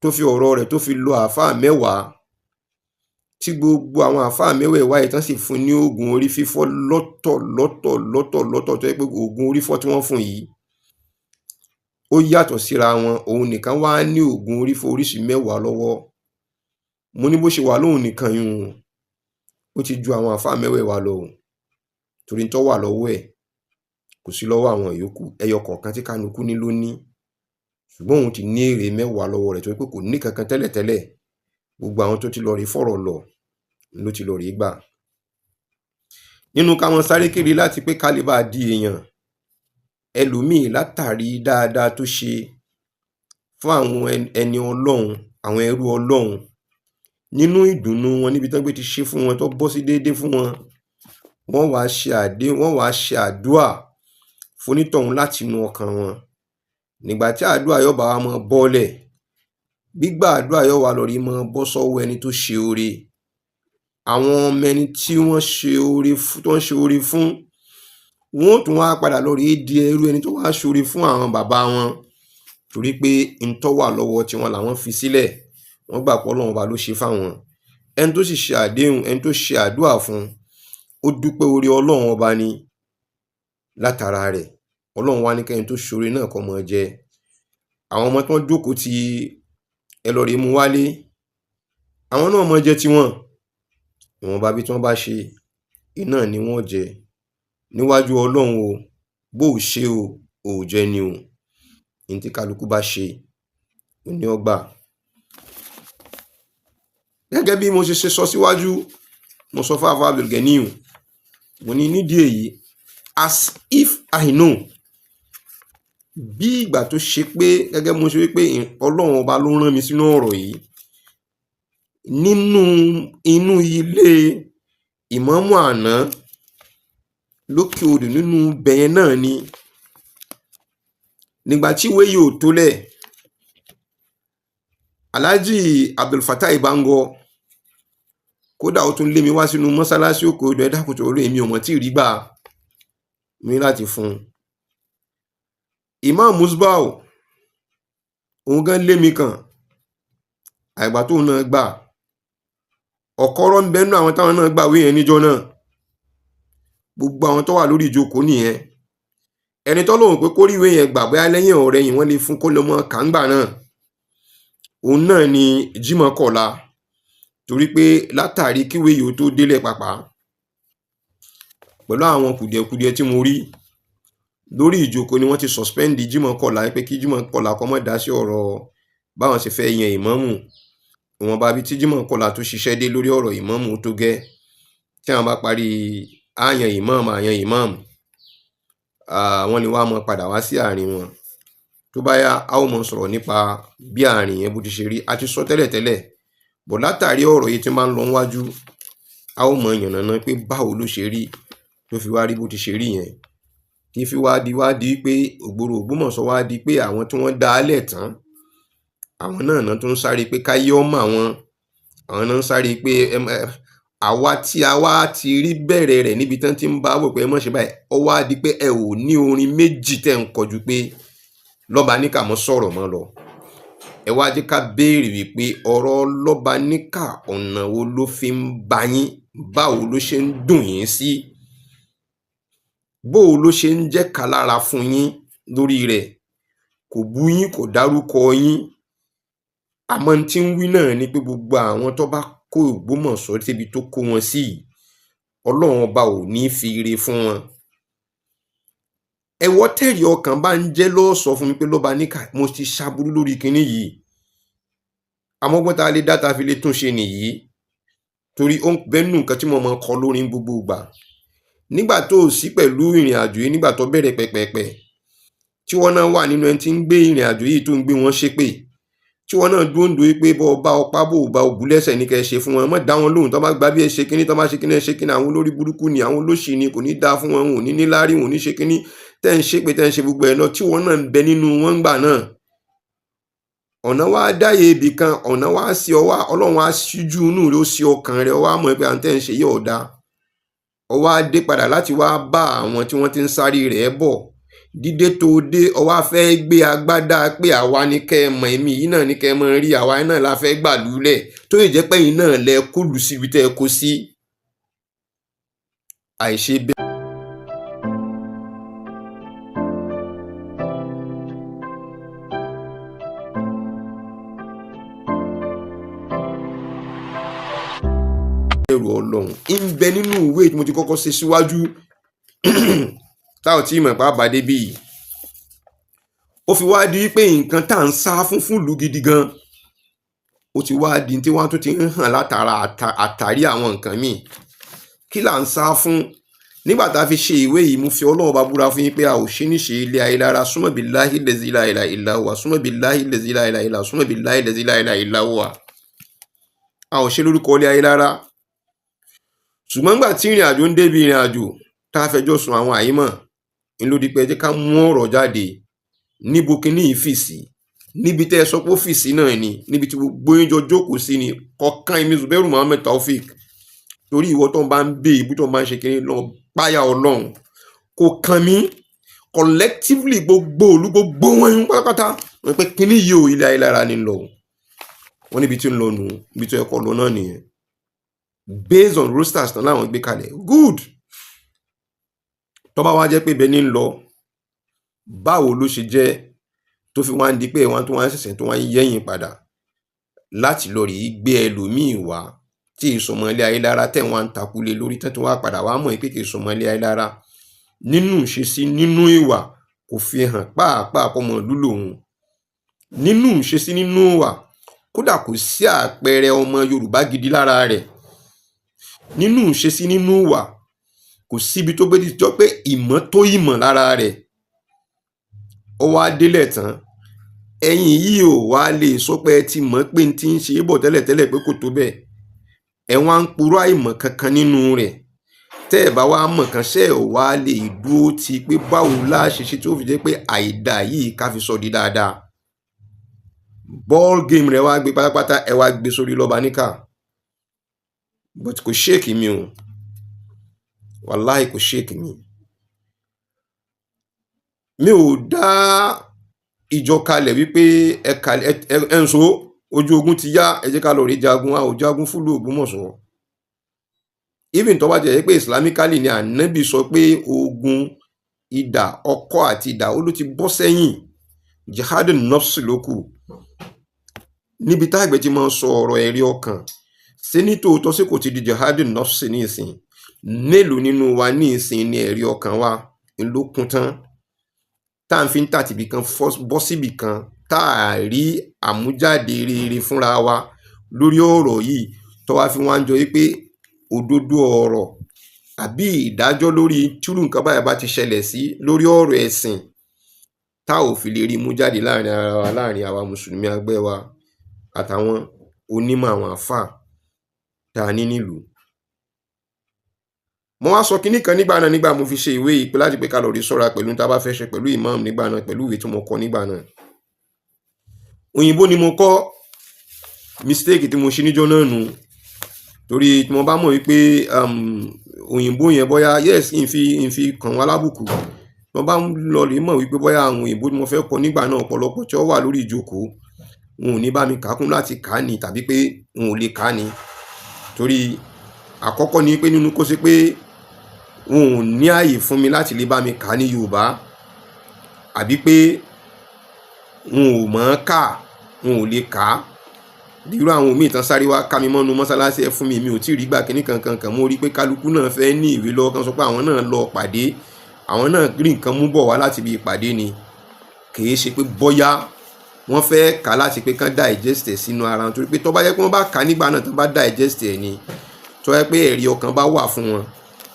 A: tó fi ọ̀rọ̀ rẹ̀ tó fi lo àfáà mẹ́wàá, tí gbogbo àwọn àfáà mẹ́wẹ̀ẹ̀wá yìí tán sì fún ní oògùn orí fífọ́ lọ́tọ̀ tó yẹ pé oògùn orí fífọ́ tí wọ́n fún yìí ó yàtọ̀ síra wọn. Òun nìkan wá ní oògùn orí fífọ́ oríṣi mẹ́wàá lọ́wọ́. Mo ní bó ṣe wà lóhun nìkan yìí ó ti ju àwọn àfáà mẹ́wẹ̀ẹ̀wá lọ, torí tó wà lọ́wọ́ ẹ̀ kò sí lọ́wọ́ àwọn yòókù. Ẹyọ kọ̀ọ̀kan tí kánukú ní ló ní, ṣùgbọ́n òun ti ní èrè mẹ́wàá lọ́wọ́ rẹ̀ torí pé kò ní kankan tẹ́lẹ̀tẹ́lẹ̀. Gbogbo àwọn tó ti lọ rí fọ̀rọ̀ lọ ló ti lọ rí gbà. Nínú káwọn sáré kiri láti pé kálíbà di èèyàn, ẹlòmíì látàrí dáadáa tó ṣe fún àwọn ẹni Ọlọ́run, àwọn ẹrú Ọlọ́run, nínú ìdùnnú wọn níbi tán gbé ti ṣe fún wọn tó bọ́ sí déédéé fún wọn, wọ́n wá ṣe àdúà fonítọ̀hún láti inú ọkàn wọn. Nígbà tí àdúà yóò bá wa mọ bọ́ọ̀lẹ̀, gbígbà àdúà yóò wá lọ rí mọ bọ́ sọ́wọ́ ẹni tó ṣe oore. Àwọn ọmọ ẹni tí wọ́n ṣe oore fún, wọ́n tún wá padà lọ rí di ẹrú ẹni tó wá ṣe oore fún àwọn bàbá wọn, torí pé ń tọ́ wà lọ́wọ́ tí wọn làwọn fi sílẹ̀, wọ́n gbà pé Ọlọ́run ọba ló ṣe fáwọn. Ẹni tó sì ṣe àdéhùn, ẹni tó ṣe àdúà fún, ó dúpẹ́ oore Ọlọ́run ọba ni. Látara rẹ̀ Ọlọ́run wá ní kẹ́ni tó ṣe oore náà kó mọ jẹ. Àwọn ọmọ tí wọ́n jókòó ti ẹ lọ rí mú wálé, àwọn náà mọ jẹ tiwọn. Ìwọ̀nba bí tí wọ́n bá ṣe iná ni wọ́n jẹ níwájú Ọlọ́run o. Bó o ṣe ò jẹ ni o. Ní tí kálukú bá ṣe ní ọgbà. Gẹ́gẹ́ bí mo ṣe sọ síwájú, mo sọ fún àfáà Abdulgani, mo ní nídìí èyí, as if I know, bí ìgbà tó ṣe pé gẹ́gẹ́ mo ṣe wípé Ọlọ́run ọba ló rán mi sínú ọ̀rọ̀ yìí, nínú inú ilé ìmáàmù àná lókè odò, nínú bẹ̀yẹn náà ni. Nígbà tí ìwé yìí ò tólẹ̀, Alhaji Abdulfatai Bango, kódà ó tún lé mi wá sínú mọ́sálásí òkè odò, ẹ dákun torí èmi ò mọ̀ tí ì rí gbà mí láti fún. Imam Musbau, òun gan lé mi kàn, àìgbà tóun náà gbà. Ọ̀kọ́rọ́ ń bẹ́nu àwọn táwọn náà gbàwé yẹn níjọ́ náà. Gbogbo àwọn tó wà lórí ìjókòó nìyẹn. Ẹni tó lóhùn pé kó rí ìwé yẹn gbà bóyá lẹ́yìn ọ̀rẹ́ yìí wọ́n lè fún kó lọ mọ́ kàńgbà náà, òun náà ni Jímọ̀ Kọ̀lá, torí pé látàrí kíwé yìí ó tó délẹ̀ pàpà, pẹ̀lú àwọn kùdìẹ̀kudiẹ tí mo rí lórí ìjókòó, ni wọ́n ti suspend Jímọ̀ Kọ̀lá pé kí Jímọ̀ Kọ̀lá kó má dá sí ọ̀rọ̀ báwọn ṣe fẹ́ yan ìmáàmù ìwọ̀nba bíi tí Jímọ̀ Kọ́lá tó ṣiṣẹ́ dé lórí ọ̀rọ̀ ìmáàmù tó gẹ́ tí àwọn bá parí àyàn ìmáàmù wọ́n lè wá mọ́ padà wá sí àárín wọn tó bá yá a ó mọ̀ sọ̀rọ̀ nípa bí àárín yẹn bó ti ṣe rí a ti sọ tẹ́lẹ̀tẹ́lẹ̀ bọ̀ látàrí ọ̀rọ̀ yìí tí máa ń lọ wájú a ó mọ̀ yànnàná pé báwo ló ṣe rí tó fi wá rí bó ti ṣe rí yẹn tí fi wá di pé ògbóró Ògbómọ̀ṣọ́ wá di pé àwọn tí wọ́n dá a lẹ̀ tán àwọn náà tó ń sáré pé káyé ọmọ àwọn náà ń sáré pé àwa tí a wá ti rí bẹ̀rẹ̀ rẹ̀ níbi tán ti ń bá wò pé ẹ mọ̀ ṣe báyìí ó wá di pé ẹ ò ní orin méjì tẹ̀ ń kọjú pé Lọ́baníkà mọ́ sọ̀rọ̀ mọ́ lọ ẹ wá jẹ́ ká béèrè wípé ọ̀rọ̀ Lọ́baníkà ọ̀nà wo ló fi ń bá yín báwo ló ṣe ń dùn yín sí bó ló ṣe ń jẹ́ ká lára fún yín lórí rẹ̀ kò bú yín kò dárúkọ yín àmọ́ tí ń wí náà ni pé gbogbo àwọn tó bá kó Ògbómọ̀ṣọ́ síbi tó kó wọn sí Ọlọ́run ọba ò ní fi ire fún wọn ẹwọ́ tẹ̀rí ọkàn bá ń jẹ́ lọ́ọ́ sọ fún mi pé Lọ́baníkà mo ti ṣàbúrú lórí kinní yìí amọ́gbọ́n tá a lè dá ta fi lè tún ṣe nìyí torí ó ń bẹ́nu nǹkan tí mo máa kọ lórí gbogbo ìgbà nígbà tó sí pẹ̀lú ìrìn àjò yìí nígbà tó bẹ̀rẹ̀ pẹ̀pẹ̀pẹ̀ tí wọ́n náà wà nínú ẹni tí ń gbé ìrìn àjò yìí tó ń gbé wọn ṣépè tí wọ́n náà dúndú pé bọ́ ọba ọpá bò bá ògùn lẹ́sẹ̀ ní kẹ́ ṣe fún wọn mọ́ dá wọn lóhùn tó bá gbá bí ẹ ṣe kíní tó bá ṣe kíní ẹ ṣe kíní àwọn olórí burúkú ni àwọn olóṣì ni kò ní dá fún wọn ò ní níláárí wọn ò ní ṣe kíní tẹ́ ń ṣépè tẹ́ ń ṣe gbogbo ẹ̀ lọ tí wọ́n náà ń bẹ nínú wọn gbà náà ọ̀nà wá dáyé ibì kan ọ̀nà wá sí ọwá Ọlọ́run á ṣíjú inú rẹ̀ ó sí ọkàn rẹ̀ ọwá mọ̀ pé à ń tẹ́ ń ṣe yí ọ̀dà ọwá dé padà láti wá bá àwọn tí wọ́n ti ń sáré rẹ̀ bọ̀ dídé tó dé ọwá fẹ́ gbé agbádá pé àwa ní kẹ́ ẹ mọ̀ èmi yìí náà ní kẹ́ ẹ mọ̀ rí àwa náà la fẹ́ gbà lulẹ̀ tó yẹ jẹ́ pẹ́yìn náà lẹ kó lù síbi tẹ́ ẹ kó sí àìṣe bẹ́ẹ̀. ẹrù Ọlọ́run ń bẹ nínú ìwé tí mo ti kọ́kọ́ ṣe síwájú táwọn tí ìmọ̀ ìpá dé bí yìí ó fi wá di pé nǹkan tá à ń sá fún ìlú gidi gan ó ti wá di tí wọ́n tún ti ń hàn látara àtàrí àwọn nǹkan míì kí là ń sá fún nígbà tá a fi ṣe ìwé yìí mo fi Ọlọ́run bá búra fún yín pé a ò ṣe níṣe ilé ayé lára súnmọ́ billahi allazi la ilaha illa huwa súnmọ́ billahi allazi la ilaha illa huwa súnmọ́ billahi allazi la ilaha illa huwa a ò ṣe lórúkọ ilé ayé lára ṣùgbọ́n nígbà tí ìrìn àjò ń débi ìrìn àjò tá a fẹjọ́ sùn àwọn àyímọ̀ ńlódì pé ẹ jẹ́ ká mú ọ̀rọ̀ jáde níbo kíní ìfìsí níbi tẹ́ ẹ sọ pé ó fìsí náà ni níbi tí gbogbo yín jọ jókòó sí ni kọ̀ọ̀kan èmi Zubairu Muhammed Taofeek torí ìwọ tó ń bá ń bè ibú tó ń bá ń ṣe kíní lọ páyà Ọlọ́run kò kàn mí collectively gbogbo olú gbogbo wọn ń pátápátá wọn pé kíní yìí ò ilé ayélujára ni lọ wọn níbi tí ń lọ nù ibi tó yẹ kó lọ náà nìyẹn based on rosters tán láwọn gbé kalẹ̀ good tó bá wá jẹ́ pé ibẹ̀ ní ń lọ báwo ló ṣe jẹ́ tó fi wá ń di pé wọ́n tó wá ń ṣẹ̀ṣẹ̀ tó wá ń yẹ̀yìn padà láti lọ rí gbé ẹlòmíì wá tí ìsọmọ ilé ayélujára tẹ̀ wọ́n ń takulé lórí tẹ́ tó wá padà wá mọ̀ pé kì í sọmọ ilé ayélujára nínú ìṣesí nínú ìwà kò fi hàn pàápàá pọ́mọ lúlò òun nínú ìṣesí nínú ìwà kódà kò sí àpẹẹrẹ ọmọ Yorùbá gidi lára rẹ̀ nínú ìṣesí nínú ìwà kò síbi tó gbé jọ pé ìmọ̀ tó ìmọ̀ lára rẹ̀ ó wá délẹ̀ tán ẹ̀yin yìí ò wá lè sọ pé ẹ ti mọ̀ pé n ti ń ṣe é bọ̀ tẹ́lẹ̀tẹ́lẹ̀ pé kò tó bẹ́ẹ̀ ẹ wá ń purọ́ àìmọ̀ kankan nínú rẹ̀ tẹ́ ẹ bá wá mọ̀ kan ṣẹ́ ò wá lè dúró ti pé báwo láṣẹ ṣe tó fi jẹ́ pé àìdá yìí ká fi sọ di dáadáa ball game rẹ̀ wá gbé pátápátá ẹ wá gbé sórí Lọ́baníkà but kò ṣéèkì mi o wàláì kò ṣéèkì mi ò dá ìjọ kalẹ̀ wípé ẹ ń so ojú ogun ti yá ẹ jẹ́ ká lọ rí jagun a ò jagun fúlù Ògbómọ̀ṣọ́ even tó bá jẹ́ pé islamically ni ànábì sọ pé ogun idà ọkọ̀ àti idà ó ló ti bọ́ sẹ́yìn jihad nafsi ló kù níbi tágbẹ̀ ti máa sọ ọ̀rọ̀ ẹ̀rí ọkàn ṣé ní tòótọ́ sí kò ti di jihad nafsi ní ìsìn mélòó nínú wa ní ìsìn ní ẹ̀rí ọkàn wa ló kún tán tá à ń fi ń tàtìbì kan bọ́ síbì kan tá a rí àmújáde rere fúnra wa lórí ọ̀rọ̀ yìí tó wá fi wá ń jọ wípé òdodo ọ̀rọ̀ àbí ìdájọ́ lórí tírú nǹkan báyìí bá ti ṣẹlẹ̀ sí lórí ọ̀rọ̀ ẹ̀sìn tá ò fi lè rí mú jáde láàrin ara wa, láàrin àwa mùsùlùmí ẹgbẹ́ wa àtàwọn onímọ̀ àwọn àfáà tá a ní nílùú. Mo wá sọ kinní kan nígbà náà, nígbà mo fi ṣe ìwé yìí pé láti pé ká lọ rí ṣọ́ra pẹ̀lú tá a bá fẹ́ ṣe pẹ̀lú imam nígbà náà, pẹ̀lú ìwé tí mo kọ nígbà náà. Òyìnbó ni mo kọ́, mistake tí mo ṣe níjọ́ náà nù, torí tí mo bá mọ̀ wípé òyìnbó yẹn bóyá yes n fi kàn wá lábùkù, mo bá lọ lè mọ̀ wípé bóyá àwọn òyìnbó tí mo fẹ́ kọ nígbà náà ọ̀pọ̀lọpọ̀ tí ó wà lórí ìjókòó wọn ò ní bá mi kàákún láti kà á ní, tàbí pé wọn ò lè kà á ní. Torí àkọ́kọ́ ni pé nínú kó ṣe pé wọn ò ní ààyè fún mi láti lè bá mi kà á ní Yorùbá, àbí pé wọn ò mọ̀ ọ́n kà, wọn ò lè kà á. Irú àwọn míì tán sáré wá ká mi mọ́nu mọ́sálásí ẹ fún mi, mi ò tí ì rí gbà kíní kankan. Mo rí pé kálukú náà fẹ́ ní ìwé lọ́wọ́, kan sọ pé àwọn náà lọ pàdé, àwọn náà rí nǹkan mú bọ̀ wá láti ibi ìpàdé ni, kìí ṣe pé bọ́yá wọ́n fẹ́ kà láti pé kán digest ẹ̀ sínú ara wọn. Torí pé tó bá jẹ́ pé wọ́n bá kà nígbà náà tó bá digest ẹ̀ ni, tó yẹ pé ẹ̀rí ọkàn bá wà fún wọn.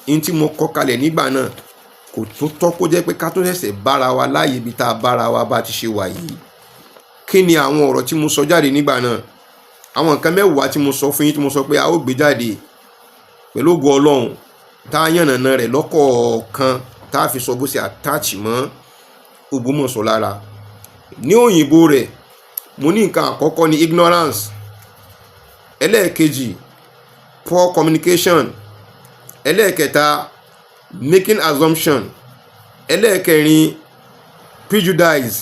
A: In tí mo kọ kalẹ̀ nígbà náà kò tó tọ́ kó jẹ́ pé ká tó ṣẹ̀ṣẹ̀ bára wa láàyè ibi tá a bára wa bá ti ṣe wà yìí. Kí ni àwọn ọ̀rọ̀ tí mo sọ jáde nígbà náà? Àwọn nǹkan mẹ́wàá tí mo sọ fún yín, tí mo sọ pé a ó gbé jáde pẹ̀lú ògo Ọlọ́run, tá a yànnàná rẹ̀ lọ́kọ̀ọ̀kan, tá a fi sọ bó ṣe attach mọ́ Ògbómọ̀ṣọ́ lára. Ní òyìnbó rẹ̀, mo ní nǹkan àkọ́kọ́ ní ignorance, ẹlẹ́ẹ̀kejì poor communication, ẹlẹ́ẹ̀kẹta making assumption, ẹlẹ́ẹ̀kẹrin prejudice,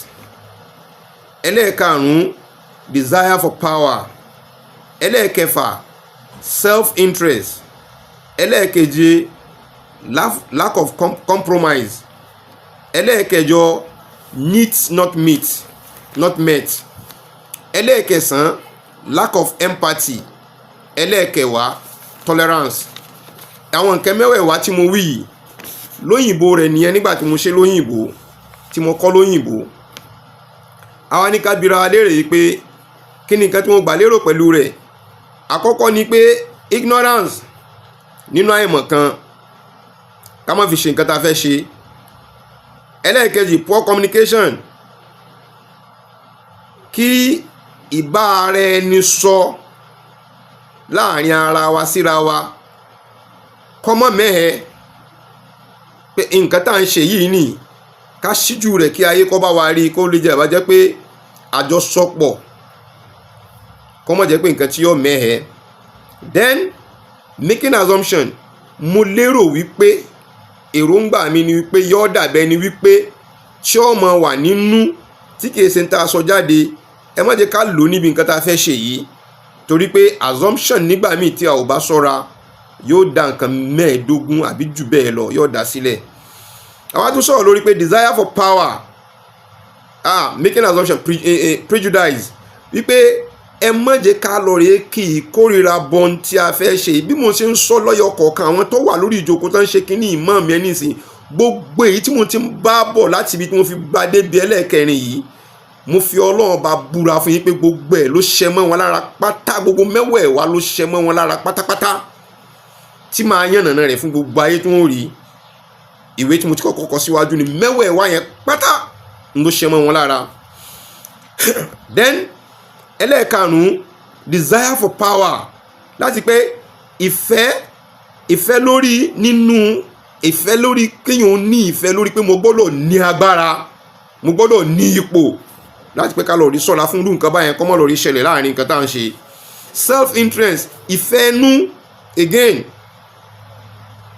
A: ẹlẹ́ẹ̀karùn-ún desire for power, ẹlẹ́ẹ̀kẹfà self-interest, ẹlẹ́ẹ̀keje lack of compromise, ẹlẹ́ẹ̀kẹjọ needs not met, ẹlẹ́ẹ̀kẹsàn lack of empathy, ẹlẹ́ẹ̀kẹwàá tolerance. Àwọn nǹkan mẹ́wẹ̀ẹ̀wá tí mo wí yìí lóyìnbó rẹ̀ nìyẹn nígbà tí mo ṣe lóyìnbó, tí mo kọ́ lóyìnbó. Àwa ní ká bira léèrè yìí pé kí ni nǹkan tí mo gbà lérò pẹ̀lú rẹ̀. Àkọ́kọ́ ni pé ignorance, nínú àìmọ̀ kan ká má fi ṣe nǹkan tá a fẹ́ ṣe. Ẹlẹ́ẹ̀kejì poor communication, kí ìbá ara ẹni sọ láàrin ara wa síra wa kọ́mọ́ mẹ́hẹ́ pé nǹkan tá à ń ṣe yìí nì ká ṣíjú rẹ̀ kí ayé kọ́ bá wa rí, kó lè jẹ́ ìbájẹ́ pé àjọṣọpọ̀, kọ́mọ́ jẹ́ pé nǹkan tí yóò mẹ́hẹ́. Then making assumption, mo lérò wípé èròǹgbà mi ni wípé yóò dàbẹ́ ni wípé tí ó mọ wà nínú tí kìí ṣe ń ta aṣọ jáde, ẹ má jẹ́ ká lò níbi nǹkan tá a fẹ́ ṣe yìí. Torí pé assumption nígbà míì tí a ò bá ṣọ́ra yóò dá nǹkan mẹ́ẹ̀ẹ́dógún àbí jù bẹ́ẹ̀ lọ, yóò dá sílẹ̀. Àwa tún sọ̀rọ̀ lórí pé desire for power, making assumption, prejudice, wípé ẹ má jẹ́ ká lọ rèé kí ìkórira bọ́n tí a fẹ́ ṣe. Bí mo ṣe ń sọ lọ́yọ̀ kọ̀ọ̀kan àwọn tó wà lórí ìjókòó tó ń ṣe kínní ìmọ̀ mi ẹni sìn, gbogbo èyí tí mo ti ń bá bọ̀ láti ibi tí mo fi gba débi ẹlẹ́ẹ̀kẹrin yìí, mo fi Ọlọ́run bá búra fún yín pé gbogbo ẹ̀ ló ṣẹ mọ́ wọn lára pátá, gbogbo mẹ́wẹ̀ẹ̀wá ló ṣẹ mọ́ wọn lára pátápátá, tí máa yànnàná rẹ̀ fún gbogbo ayé tó ń rí. Ìwé tí mo ti kọ́kọ́ kọ síwájú ni mẹ́wẹ̀ẹ̀wá yẹn pátá ló ṣẹ mọ́ wọn lára. Then ẹlẹ́ẹ̀karùn-ún desire for power, láti pé ìfẹ́ lórí nínú ìfẹ́ lórí kéèyàn ní ìfẹ́ lórí pé mo gbọ́dọ̀ ní agbára, mo gbọ́dọ̀ ní ipò, láti pé ká lọ rí sọ́ra fún irú nǹkan báyẹn kọ́mọ́ lọ rí ṣẹlẹ̀ láàrin nǹkan tá à ń ṣe. Self-interest, ìfẹ́ nú, again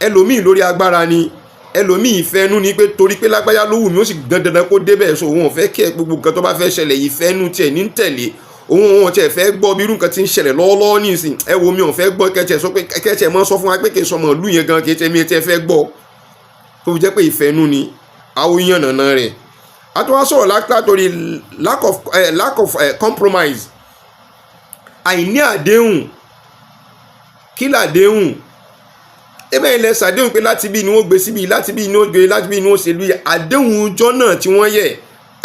A: ẹlòmíì lórí agbára ni, ẹlòmíì ìfẹ́ nú ni pé torí pé lágbájá ló wù mí ó sì dandan kó débẹ̀, so òun ò fẹ́ kí ẹ gbogbo nǹkan tó bá fẹ́ ṣẹlẹ̀ ìfẹ́ nú tiẹ̀ ní tẹ̀lé, òun tiẹ̀ fẹ́ gbọ́ bí irú nǹkan ti ń ṣẹlẹ̀ lọ́wọ́lọ́wọ́ nísìn, ẹ wo mi ò fẹ́ gbọ́ kẹ́tẹ̀ sọ pé kẹ́tẹ̀ mọ́ sọ fún wa pé kì í sọmọ ìlú yẹn gan, kì í tẹ́ mi tẹ́ fẹ́ gbọ́, tó fi jẹ́ pé ìfẹ́ nú ni àwọn yànnàná rẹ̀. A tún wá sọ̀rọ̀ látòrí lack of compromise, àìní àdéhùn. Kí làdéhùn? Ebe ilẹ̀ ṣàdéhùn pé láti bí ni wọ́n gbé síbi, láti bí ni wọ́n gbé, láti bí ni wọ́n ṣe lú. Àdéhùn ọjọ́ náà tí wọ́n yẹ̀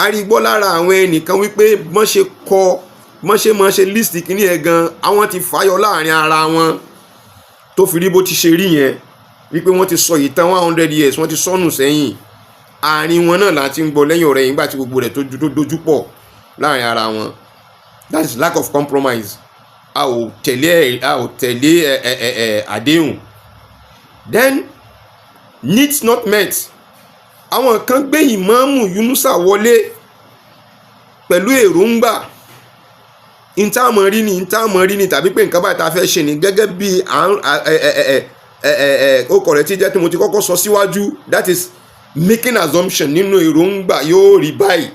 A: arígbọ́ lára àwọn ẹnìkan wípé mọ́ ṣe list kìíní ẹ̀ gan àwọn ti fàyọ láàrin ara wọn tó fi rí bó ti ṣe rí yẹn wípé wọ́n ti sọ ìtàn 100 years wọ́n ti sọnù sẹ́yìn àárín wọn náà láti ń gbọ́ lẹ́yìn ọ̀rẹ́ yìí nígbà tí gbogbo rẹ̀ tó dojú pọ̀ láàrin ara wọn. That is lack of compromise. a ò tẹ̀lé àdéhùn. Then needs not met. Àwọn kan gbé ìmáàmù Yunusa wọlé pẹ̀lú èròǹgbà ìntàmọ̀ rí ni tàbí pé nǹkan báyìí tá a fẹ́ ṣe ni gẹ́gẹ́ bí okọ̀ rẹ̀ tí jẹ́ tí mo ti kọ́kọ́ sọ síwájú, that is making assumption nínú èròǹgbà yóò rí báyìí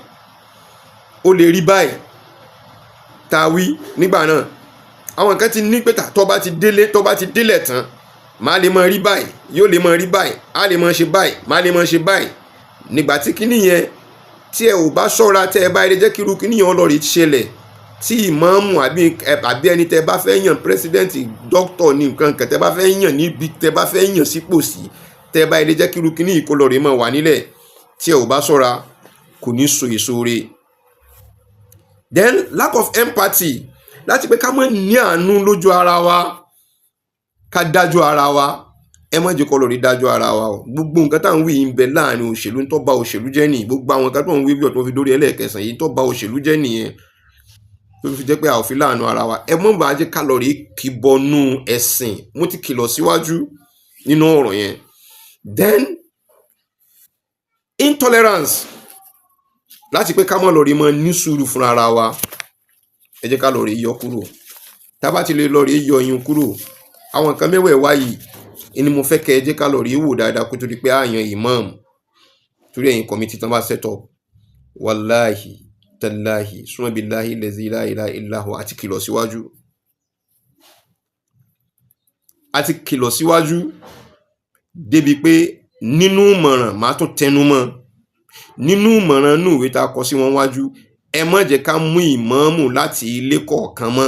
A: ó lè rí báyìí tàwí nígbà náà. Àwọn kan ti ní pé tó bá ti délẹ̀ tán máa lè mọ rí báyìí yóò lè mọ rí báyìí á lè mọ ṣe báyìí máa lè mọ ṣe báyìí. Nígbà tí kíní yẹn tí ẹ ò bá ṣọ́ra tẹ́ ẹ bá ilé jẹ́ kí irú kíní yẹn lọ rí ṣẹlẹ̀ tí ìmáàmù àbí ẹni tẹ́ bá fẹ́ yàn pírẹsidẹ́ǹtì dókítà ní nǹkan kan tẹ́ bá fẹ́ yàn níbi tẹ́ bá fẹ́ yàn sípò sí tẹ́ bá ilé jẹ́ kí irú kíní yìí kó lọ rí mọ̀ wà nílẹ̀ tí ẹ ò bá ṣọ́ra kò ní so èso re. Then lack of empathy, láti pé ká mọ̀ ní àánú lójú ara wa ká dájú ara wa. Ẹ má jẹ́ kó lọ rí dájú ara wa o. Gbogbo nǹkan tá à ń wí yìí ń bẹ láàrin òṣèlú tó bà òṣèlú jẹ́ nìyí. Gbogbo àwọn nǹkan tó ń wí bí ọ̀tún fi dórí ẹlẹ́ẹ̀kẹsàn yìí tó bà òṣèlú jẹ́ nìyẹn. Tó fi jẹ́ pé a ò fi láàánú ara wa. Ẹ mọ̀ bá jẹ́ ká lọ rí kíbọnú ẹ̀sìn. Mo ti kìlọ̀ síwájú nínú ọ̀rọ̀ yẹn. Then intolerance, láti pé ká mọ̀ lọ rí mọ́ ní sùúrù fún ara wa. Ẹ jẹ́ ká lọ rí yọ kúrò. Tá bá ti lè lọ rí yọ yín kúrò. Àwọn nǹkan mẹ́wẹ̀ẹ̀wá yìí ni mo fẹ́ kẹ́ ẹ jẹ́ ká lọ rí wò dáadáa kó tó di pé a yan imam torí ẹ̀yin kọ́mítì tán bá set up. Wàláhì tàláhì súnmọ́ billahi lazi la ilaha illa hu àti kìlọ̀ síwájú. Àti kìlọ̀ síwájú débi pé nínú ìmọ̀ràn máa tún tẹnu mọ́. Nínú ìmọ̀ràn nù ìwé tá a kọ sí wọn wájú, ẹ má jẹ́ ká mú ìmáàmù láti ilé kọ̀ọ̀kan mọ́.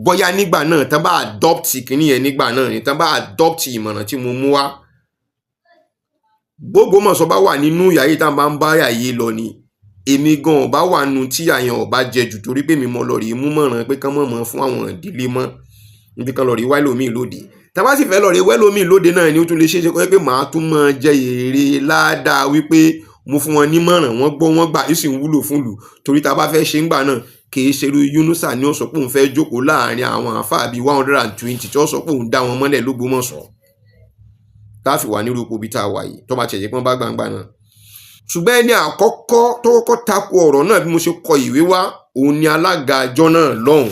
A: Bóyá nígbà náà tán bá adopt kìíní yẹn nígbà náà ni tán bá adopt ìmọ̀ràn tí mo mú wá. Gbogbo mọ̀ sọ bá wà nínú ìyà yìí tá a bá ń bá ìyà yìí lọ ni èmi gan ọba wà nù tí àyàn ọba jẹ jù torí pé mi mọ lọ rí mú mọ̀ràn pé kán mọ̀ fún àwọn ìdílé mọ́ níbi kan lọ rí wẹ́lòmíì lóde. Tá bá sì fẹ́ lọ rí wẹ́lòmíì lóde náà ni ó tún lè ṣe é ṣe kọ́ pé màá tún mọ jẹ èrè ládàá wípé mo fún wọn ní mọ̀ràn wọ́n gbọ́ wọ́n gbà yìí sì ń wúlò fún lù torí tá a bá fẹ́ ṣe ń gbà náà kìí ṣerú Yunusa ni ó sọ pé òun fẹ́ jókòó láàrin àwọn àfáà bíi 120 tí ó sọ pé òun dá wọn mọ́lẹ̀ l'Ógbómọ̀ṣọ́ tá a fi wà nírú ipò bí tá a wà yìí tó bá tiẹ̀ jẹ́ pọ́n bá gbangba náà. Ṣùgbọ́n ẹni àkọ́kọ́ tó kọ́kọ́ tako ọ̀rọ̀ náà bí mo ṣe kọ ìwé wá òun ni alága àjọ náà lọ́hùn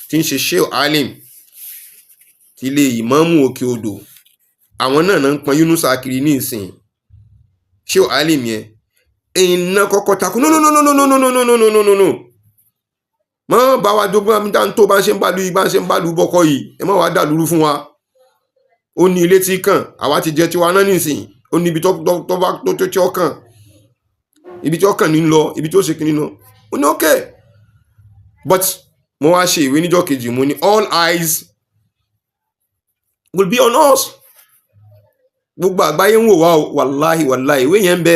A: tí ń ṣe Sheikh Alim ti ilé ìmáàmù Òkè Odò. Àwọn náà ń pọn Yunusa kiri ní ìsìn. Sheikh Alim yẹn iná kọ́kọ́ tako no mọ́ bá wa jogún amídá tó bá ń ṣe ń bá lu bọ́kọ́ yìí ẹ má wá dà lúrú fún wa. Ó ní ilé tí kàn àwa ti jẹ tiwa náà nísìn ó ní ibi tó tí ó kàn ibi tí ó kàn ní lọ ibi tí ó ṣe kìíní lọ ó ní okay but mo wá ṣe ìwé níjọ́ kejì mo ní all eyes will be on us. Gbogbo àgbáyé ń wò wá wàláhì ìwé yẹn ń bẹ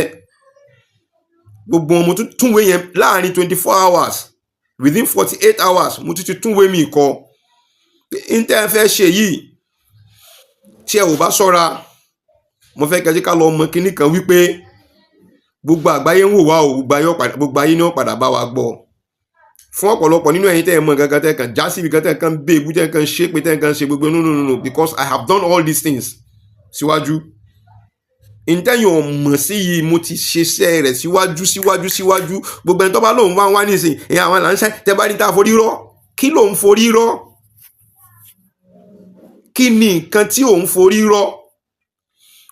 A: gbogbo wọn mo tún wé yẹn láàrin 24 hours within 48 hours mo ti tún wé mi kọ ìntẹ́ fẹ́ ṣe yìí tí ẹ ò bá ṣọ́ra mo fẹ́ kẹjí ká lọ mọ kíní kan wípé gbogbo àgbáyé ń wò wá o gbogbo ayé ní ó padà bá wa gbọ́. Fún ọ̀pọ̀lọpọ̀ nínú ẹ̀yin tẹ́ ẹ mọ̀ gangan tẹ́ kàn já síbi kan tẹ́ kàn bẹ́ ebú tẹ́ kàn ṣe pé tẹ́ kàn ṣe gbogbo no because I have done all these things síwájú. Ìntẹ́yìn ọ̀mọ̀ sí yìí mo ti ṣeṣẹ́ rẹ̀ síwájú gbogbo ẹni tó bá lóun wá nísìn ìyá àwọn àlàńṣẹ́ tẹ́ bá ní tá a forí rọ́ kí lòun forí rọ́ kí ni nǹkan tí òun forí rọ́.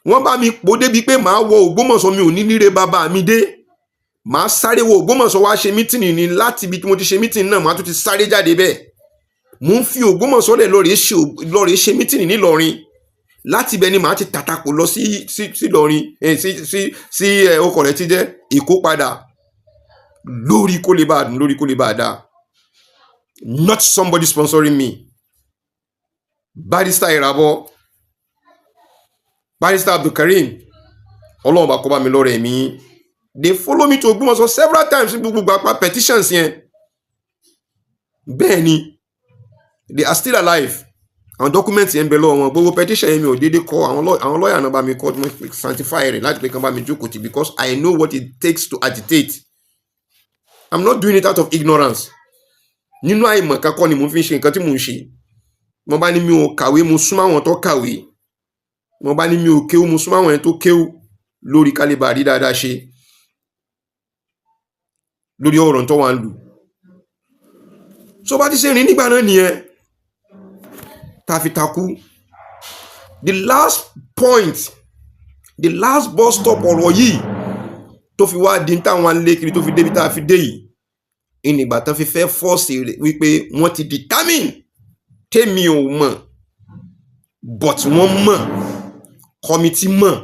A: Wọ́n bá mi pò débi pé màá wọ Ògbómọ̀ṣọ́ mi ò ní níre bàbá mi dé màá sáré wọ Ògbómọ̀ṣọ́ wá ṣe mítìnì ni láti ibi tí mo ti ṣe mítìnì náà màá tún ti sáré jáde bẹ́ẹ̀ mo ń fi Ògbómọ̀ṣọ́ lẹ̀ lọ́ọ̀rẹ́ ṣe mítìnì nílọrin láti ibẹ̀ ni màá ti tàtàkù lọ sí Ìlọrin sí ọkọ̀ rẹ̀ ti jẹ́ Èkó padà lórí kó lè bá a dùn lórí kó lè bá a dá. Not somebody sponsoring me. Barrister Irabor, Barrister Abdulkareem ọlọ́run bá kọ́ bá mi lọ́rẹ̀ mi they follow me to Ògbómọ̀ṣọ́ several times gbogbo àpá petitions yẹn. Bẹ́ẹ̀ ni they are still alive. Àwọn documents yẹn ń bẹ lọ́wọ́ wọn. Gbogbo petition yẹn mi ò dédé kọ àwọn lawyer náà bá mi kọ sanctify rẹ̀ láti pé kán bá mi jókòó tì because I know what it takes to agitate. I'm not doing it out of ignorance. Nínú àìmọ̀ kakọ́ ni mo fi ń ṣe nǹkan tí mo ń ṣe. Mo bá ní mi ò kàwé mo súnmọ́ àwọn tó kàwé. Mo bá ní mi ò kéwú mo súnmọ́ àwọn ẹni tó kéwú lórí kálíbà rí dáadáa ṣe lórí ọ̀rọ̀ tó wà ń lù. So bá ti ṣe rìn nígbà náà nìyẹn tá fi takú. The last point, the last bus stop ọ̀rọ̀ yìí tó fi wá di táwọn lé kiri tó fi débi tá a fi dé yìí ìnìgbà tán fi fẹ́ fọ́ọ̀sì rẹ̀ wípé wọ́n ti determine tèmi ò mọ̀ but wọ́n mọ̀ committee mọ̀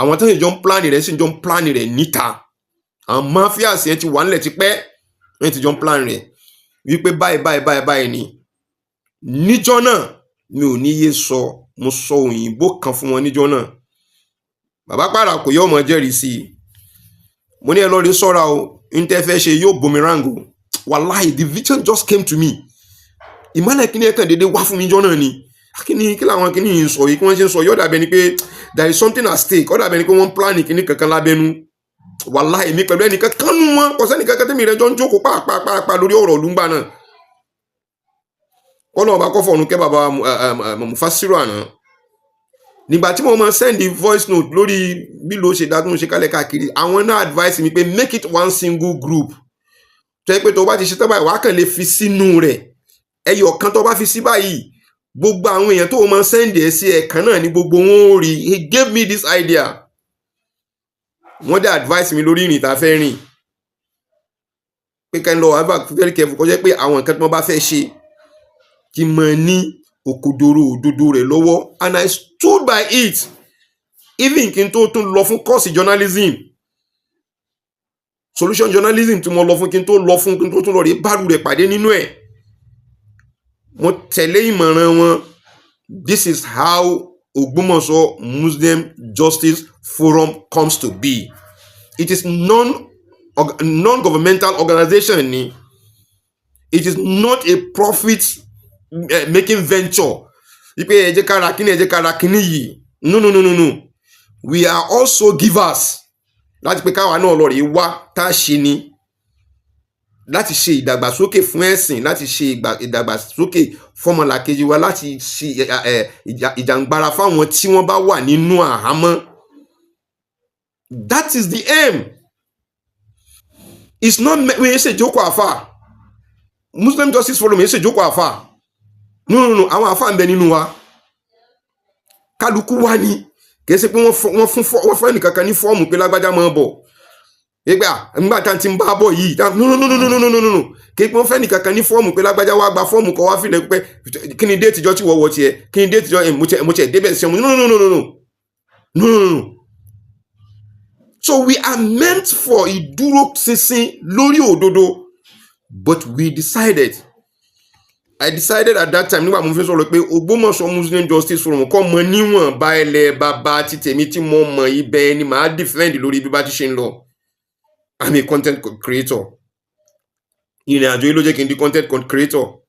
A: àwọn tán ìjọ ń plan rẹ̀ sì ìjọ ń plan rẹ̀ níta àwọn mafias yẹn ti wà nílẹ̀ tipẹ́ wọ́n ti jọ ń plan rẹ̀ wípé báyìí ni níjọ́ náà mi ò ní yé sọ mo sọ òyìnbó kan fún wọn níjọ́ náà bàbá pàrà kò yọ ọmọ jẹ́rìí sí i mo ní ẹ lọ rí sọ́ra o n tẹ́ fẹ́ ṣe yóò boomerang o wàláhì the vision just came to me ìmọ̀lẹ̀ kíní ẹ̀kan dédé wá fún mi níjọ́ náà ni kí làwọn kíní yìí sọ yìí kí wọ́n ṣe ń sọ yóò dàbẹ́ ni pé there is something at stake ó dàbẹ́ ni pé wọ́n plan kíní kankan lábẹ́nu wàláhì mi pẹ̀lú ẹnìkan kánú wọn kò sẹ́ni kankan tẹ́mi rẹ̀ jọ ń jókòó pàápàá lórí ọ̀rọ̀ olùgbà náà kọ́nà ọba kọ́fọ̀ ọ̀run kẹ́ bàbá Mufasiru àná nígbà tí mo máa send the voice note lórí bí ló ṣe dágún ṣe kálẹ̀ káàkiri àwọn náà advice mi pé make it one single group tó yẹ pé tó bá ti ṣe tán báyìí wàá kàn lè fi sínú rẹ̀ ẹyọ kan tó bá fi sí báyìí gbogbo àwọn èèyàn tó máa send ẹ̀ sí ẹ̀kan náà ní gbogbo wọn ò rí. He gave me this idea wọ́n dẹ̀ advice mi lórí ìrìn tá a fẹ́ rìn pé kẹ́ni lọ wà very careful kó jẹ́ pé àwọn nǹkan tí wọ́n bá fẹ́ ṣe kí n mọ̀ ní òkodoro òdodo rẹ̀ lọ́wọ́ and I stood by it even kí n tó tún lọ fún course journalism solution journalism tí mo lọ fún kí n tó tún lọ rí bárù rẹ̀ pàdé nínú ẹ̀ mo tẹ̀lé ìmọ̀ràn wọn. This is how Ògbómọ̀ṣọ́ Muslim Justice Forum comes to be. It is non-governmental organization ni. It is not a profit making venture. Ipe ẹ jẹ́ ká ra kíní yìí. No. We are also givers. Láti pé káwa náà lọ rí wá tá a ṣe ni. Láti ṣe ìdàgbàsókè fún ẹ̀sìn, láti ṣe ìdàgbàsókè fọ́mọlàkejì wa, láti ṣe ìjàngbara fáwọn tí wọ́n bá wà nínú àhámọ́. That is the aim. It's not we ṣe jókòó àfà. Muslim Justice Forum ṣe jókòó àfà. No. Àwọn àfà ń bẹ nínú wa. Kálukú wa ni. Kì í ṣe pé wọ́n fún ẹnìkankan ní fọ́ọ̀mù pé lágbájá máa bọ̀. Nígbà tá ti ń bá bọ̀ yìí no kí wọ́n fẹ́ nìkankan ní fọ́ọ̀mù pé lágbájá wá gba fọ́ọ̀mù kọ́ wá fìlẹ̀ pé kí ni déètì jọ tí wọ́wọ́ tiẹ̀ kí ni déètì jọ mo tiẹ̀ débẹ̀ sí ọmọ no. So we are meant for ìdúró ṣinṣin lórí òdodo but I decided at that time nígbà mo fi sọ̀rọ̀ pé Ògbómọ̀ṣọ́ Muslim Justice Forum kọ́ mọ níwọ̀n bá ẹlẹ́ bàbá ti tèmi tí mo mọ̀ ibẹ̀ ni màá defend lórí bí bá ti ṣe ń lọ. I'm a content creator. Ìrìn àjò yìí ló jẹ́ kí n di content creator.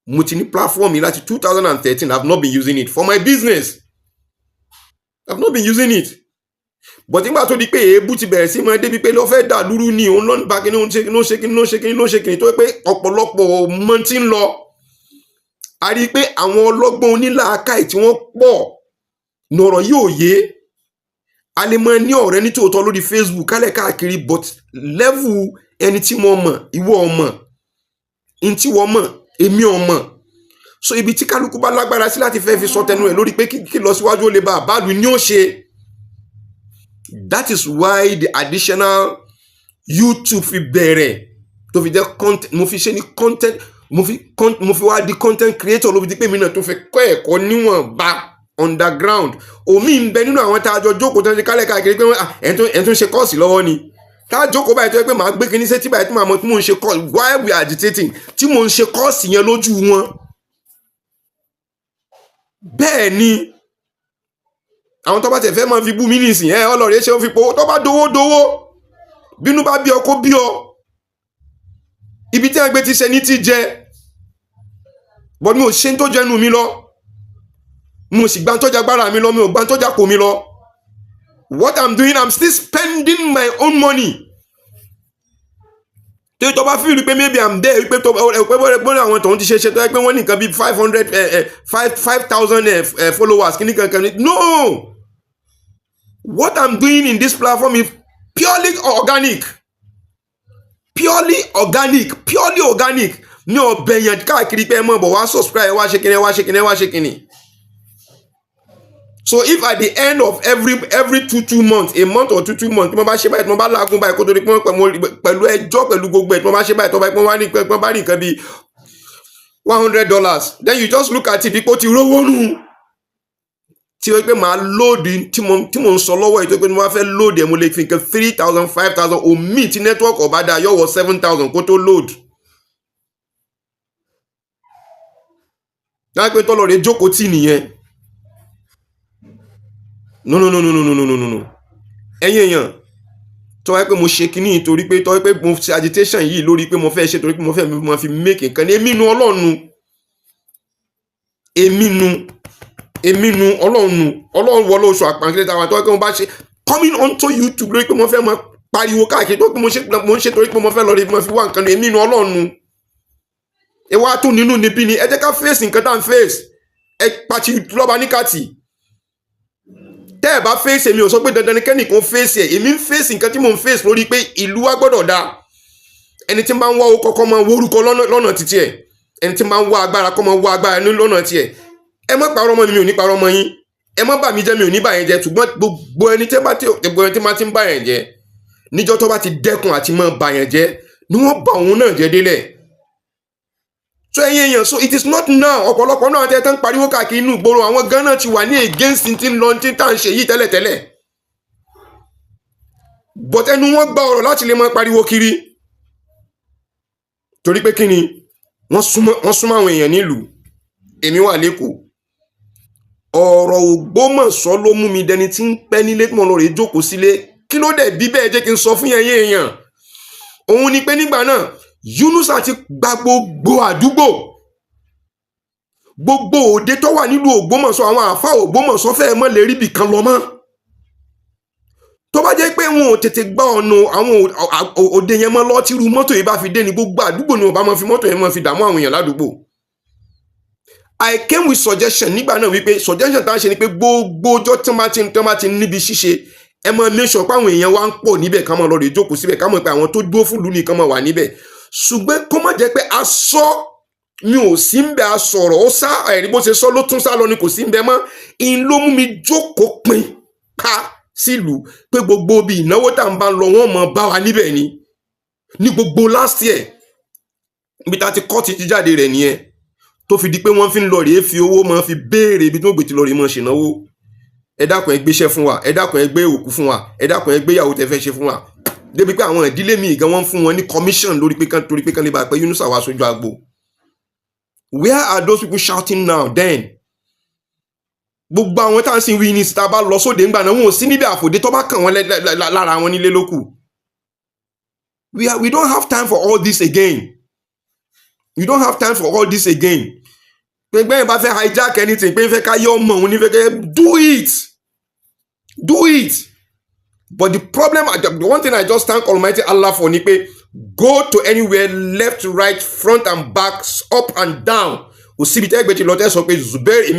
A: Mo ti ní platform yìí láti 2013. I've not been using it for my business. I've not been using it. But nígbà tó di pé èébú ti bẹ̀rẹ̀ sí máa débi pé ló fẹ́ dà lúrú ni òun lọ́nà bá kíní òun ṣe kíní tó pé ọ̀pọ̀lọpọ̀ mọ́ tí ń lọ. A rí i pé àwọn ọlọ́gbọ́n onílàákàyè tí wọ́n pọ̀ nọ̀rọ̀ yóò yé. A lè mọ ní ọ̀rẹ́ ní tòótọ́ lórí Facebook kálẹ̀ káàkiri but level ẹni tí mo mọ̀ ìwọ ọmọ in tí wọ́n mọ̀ èmi ọmọ so ibi tí kálukú bá lágbára sí láti fẹ́ fi sọ tẹnu ẹ̀ lórí pé kí lọ síwájú ó lè bá àbálù ní ó ṣe. That is why the additional YouTube fi bẹ̀rẹ̀ tó fi jẹ́ content mo fi ṣe ní content mo fi wá di content creator ló fi di pé mi náà tó fẹ́ kọ́ ẹ̀kọ́ níwọ̀n bá underground omi ń bẹ nínú àwọn tá a jọ jókòó tó ń ṣe kálẹ̀ káàkiri pé ẹ̀ tó ń ṣe kọ́ọ̀sì lọ́wọ́ ni tá a jókòó báyìí tó yẹ pé màá gbé kíní sétí báyìí tí màá mọ tí mò ń ṣe kọ́ọ̀sì while we are agitating tí mò ń ṣe kọ́ọ̀sì yẹn lójú wọn. Bẹ́ẹ̀ ni àwọn tó bá tẹ̀ fẹ́ máa fi bú mí nìsín ọlọ́rẹ̀ ṣe ó fi powó tó bá dowó bínú bá bí ọ kó bí ọ, ibi tí ẹgbẹ́ ti ṣe ní ti jẹ bọ́ mi ò ṣe ń tó jẹnu mi lọ, mo sì gbá tó jagbára mi lọ, mi ò gbá tó jákò mi lọ. What I'm doing, I'm still spending my own money. Tí tó bá feel pé maybe I'm there, pé àwọn tó ń ti ṣe tó yẹ pé wọ́n ní nǹkan bí 5,000 followers kíní kankan ní. No! What I'm doing in this platform is purely organic. Purely organic. Purely organic. Mi ò bẹ̀yàn káàkiri pé ẹ mọ̀ bọ̀ wá subscribe, wá ṣe kíní, wá ṣe kíní, wá ṣe kíní. So if at the end of every 2 months, a month or 2 months, tí mo bá ṣe báyìí, tí mo bá lágún báyìí kó tó di pé pẹ̀lú ẹjọ́ pẹ̀lú gbogbo ẹ̀, tí mo bá ṣe báyìí tó bá rí nǹkan bí $100, then you just look at it dípò ti rówó nù. Tí o pé màá lóòdì tí mo ń sọ lọ́wọ́ yìí tó pé mo bá fẹ́ lóòdì ẹ̀ mo lè fi nǹkan 3,000 5,000 omi tí network ọ̀bá dá yọ̀wọ̀ 7,000 kó tó load. Náà pé tọ́lọ̀ rẹ̀ jókòó tì nìyẹn. No. Ẹ̀yin èèyàn tó wáyé pé mo ṣe kíní torí pé tó wáyé pé mo ṣe agitation yìí lórí pé mo fẹ́ ṣe torí pé mo fi make nǹkan ní èmi nu Ọlọ́run Ọlọ́run wọlé oṣù àpàǹkìlẹ̀ táwọn tó wáyé pé mo bá ṣe coming onto YouTube lórí pé mo fẹ́ máa pariwo káàkiri tó pé mo ń ṣe torí pé mo fẹ́ lọ rí mo fi wá nǹkan ní èmi nu Ọlọ́run. Ẹ wá tó nínú níbí ni ẹ jẹ́ ká face nǹkan tá à ń face ẹ pàtì lọ́ba níkàtì. Tẹ́ ẹ bá fèsì èmi ò sọ pé dandan ni kẹ́nìkan fèsì ẹ̀, èmi ń fèsì nǹkan tí mò ń fèsì lórí pé ìlú wa gbọ́dọ̀ dáa. Ẹni tí máa ń wá owó kọ́kọ́ máa ń wórúkọ lọ́nà títí ẹ̀, ẹni tí máa ń wá agbára kọ́ máa ń wá agbára lọ́nà tí ẹ̀. Ẹ má parọ́ mọ́ mi ò ní parọ́ mọ́ yín, ẹ má bà mí jẹ́ mi ò ní bà yẹn jẹ́, ṣùgbọ́n gbogbo ẹni tí máa ti ń bà yẹn jẹ́ níjọ́ tó bá ti dẹ́kun àti máa bà yẹn jẹ́ ni wọ́n bà òun náà jẹ́ délẹ̀. So ẹ̀yin èèyàn, so it is not now. Ọ̀pọ̀lọpọ̀ náà tẹ́ tán pariwo káàkiri inú ìgboro àwọn gan náà ti wà ní against tí ń lọ tí tá à ń ṣe yìí tẹ́lẹ̀tẹ́lẹ̀. But ẹnu wọn gba ọ̀rọ̀ láti lè máa pariwo kiri. Torí pé kí ni wọ́n súnmọ́ àwọn èèyàn nílùú. Èmi wà lẹ́kọ̀ọ́. Ọ̀rọ̀ Ògbómọ̀ṣọ́ ló mú mi dẹni tí ń pẹ́ nílé tí mo lọ rè jókòó sílé. Kí ló dẹ̀ bí bẹ́ẹ̀ jẹ́ kí n sọ fún ẹ̀yin èèyàn. Òun ni pé nígbà náà Yunus àti gba gbogbo àdúgbò, gbogbo òde tó wà nílùú Ògbómọ̀ṣọ́, àwọn àfáà Ògbómọ̀ṣọ́ fẹ́ mọ́ lè rí bì kan lọ mọ́. Tó bá jẹ́ pé wọn ò tètè gba ọ̀nà àwọn òde yẹn mọ́ lọ tírú mọ́tò yìí bá fi dé ní gbogbo àdúgbò ni wọ́n bá máa fi mọ́tò yẹn máa fi dààmú àwọn èèyàn ládùúgbò. I came with suggestion nígbà náà wípé suggestion tá à ń ṣe ni pé gbogbo ọjọ́ tí wọ́n bá ti níbi ṣíṣe ẹ máa make sure pé àwọn èèyàn wá ń pọ̀ níbẹ̀ ká máa lọ rè jókòó síbẹ̀ ká mọ̀ pé àwọn tó dúró fún ìlú nìkan máa wà níbẹ̀. Ṣùgbọ́n kó má jẹ́ pé a sọ mi ò sí ń bẹ a sọ̀rọ̀ ó sá ẹ̀rí bó ṣe sọ ló tún sá lọ ni kò sí ń bẹ mọ́. In ló mú mi jókòó pin ká sílùú pé gbogbo bí ìnáwó tá à ń bá lọ wọ́n mọ̀ bá wa níbẹ̀ ni ní gbogbo last year ibi tá ti kọ́ ti jáde rẹ̀ nìyẹn tó fi di pé wọ́n fi ń lọ rèé fi owó máa fi béèrè ibi tó gbé ti lọ rèé máa ṣènáwó. Ẹ dákun ẹ gbéṣẹ́ fún wa, ẹ dákun ẹ gbé òkú fún wa, ẹ dákun ẹ gbéyàwó tẹ́ fẹ́ ṣe fún wa. Débi pé àwọn ìdílé mi gan wọ́n fún wọn ní commission lórí pé torí pé kan lè bá pé Yunus wá sójú agbo. Where are those people shouting now then? Gbogbo àwọn tá à ń sìn wí ní síta bá lọ sóde ńgbà náà wọn ò sí níbi àfòdé tó bá kàn wọ́n lára wọn nílé lókù. We don't have time for all this again. We don't have time for all this again. Pé gbẹ́yìn bá fẹ́ hijack anything pé ń fẹ́ ká yọ ọmọ òun ní fẹ́ kẹ́ do it. Do it. But the problem, the one thing I just thank Almighty Allah for ni pé go to anywhere, left, right, front and back, up and down. Kò síbi tẹ́ gbẹ̀tì lọ́tẹ́ sọ pé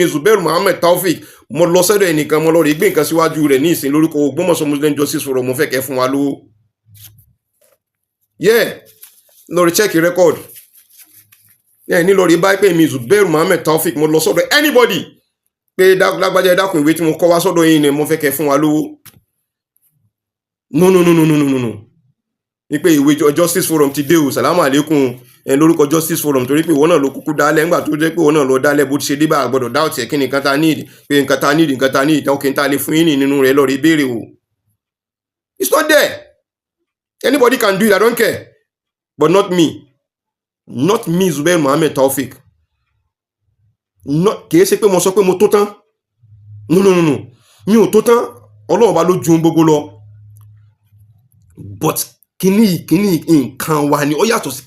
A: Zubair Muhammad Taofik mo lọ sọ́dọ̀ ẹnìkan mo lọ rí gbé nǹkan síwájú rẹ̀ ní ìsìn lórúkọ Ògbómọ̀ṣọ́ Muslim Justice Forum mo fẹ́ kẹ́ fún wa lówó. Yeah, lórí check record. Yeah, ní lórí báyìí pé mi Zubair Muhammad Taofik mo lọ sọ́dọ̀ anybody pé lágbájá dákun ìwé tí mo kọ́ wá sọ́dọ̀ yín ni mo fẹ́ kẹ́ fún wa lówó. No. Ní pé ìwé Justice Forum ti dé o, sàlámù àlékún lórúkọ Justice Forum torí pé ìwọ náà ló kúkú dálẹ̀ ńgbà tó jẹ́ pé ìwọ náà lọ dálẹ̀ bó ti ṣe dé bá àgbọ̀dọ̀ dá ọ̀tí ẹ̀ kí ni nǹkan ta need pé nǹkan ta need òkè ń ta lè fún yín nínú rẹ̀ lọ́ọ́ rí béèrè o. It's not there. Anybody can do it, I don't care. But not me. Not me, Zubair Muhammad Taofik. Kìí ṣe pé mo sọ pé mo tó tán. No. Mi ò tó tán. Ọlọ́run bá ló ju ohun gbogbo lọ. But kíní nǹkan wa ni ó yàtọ̀ sí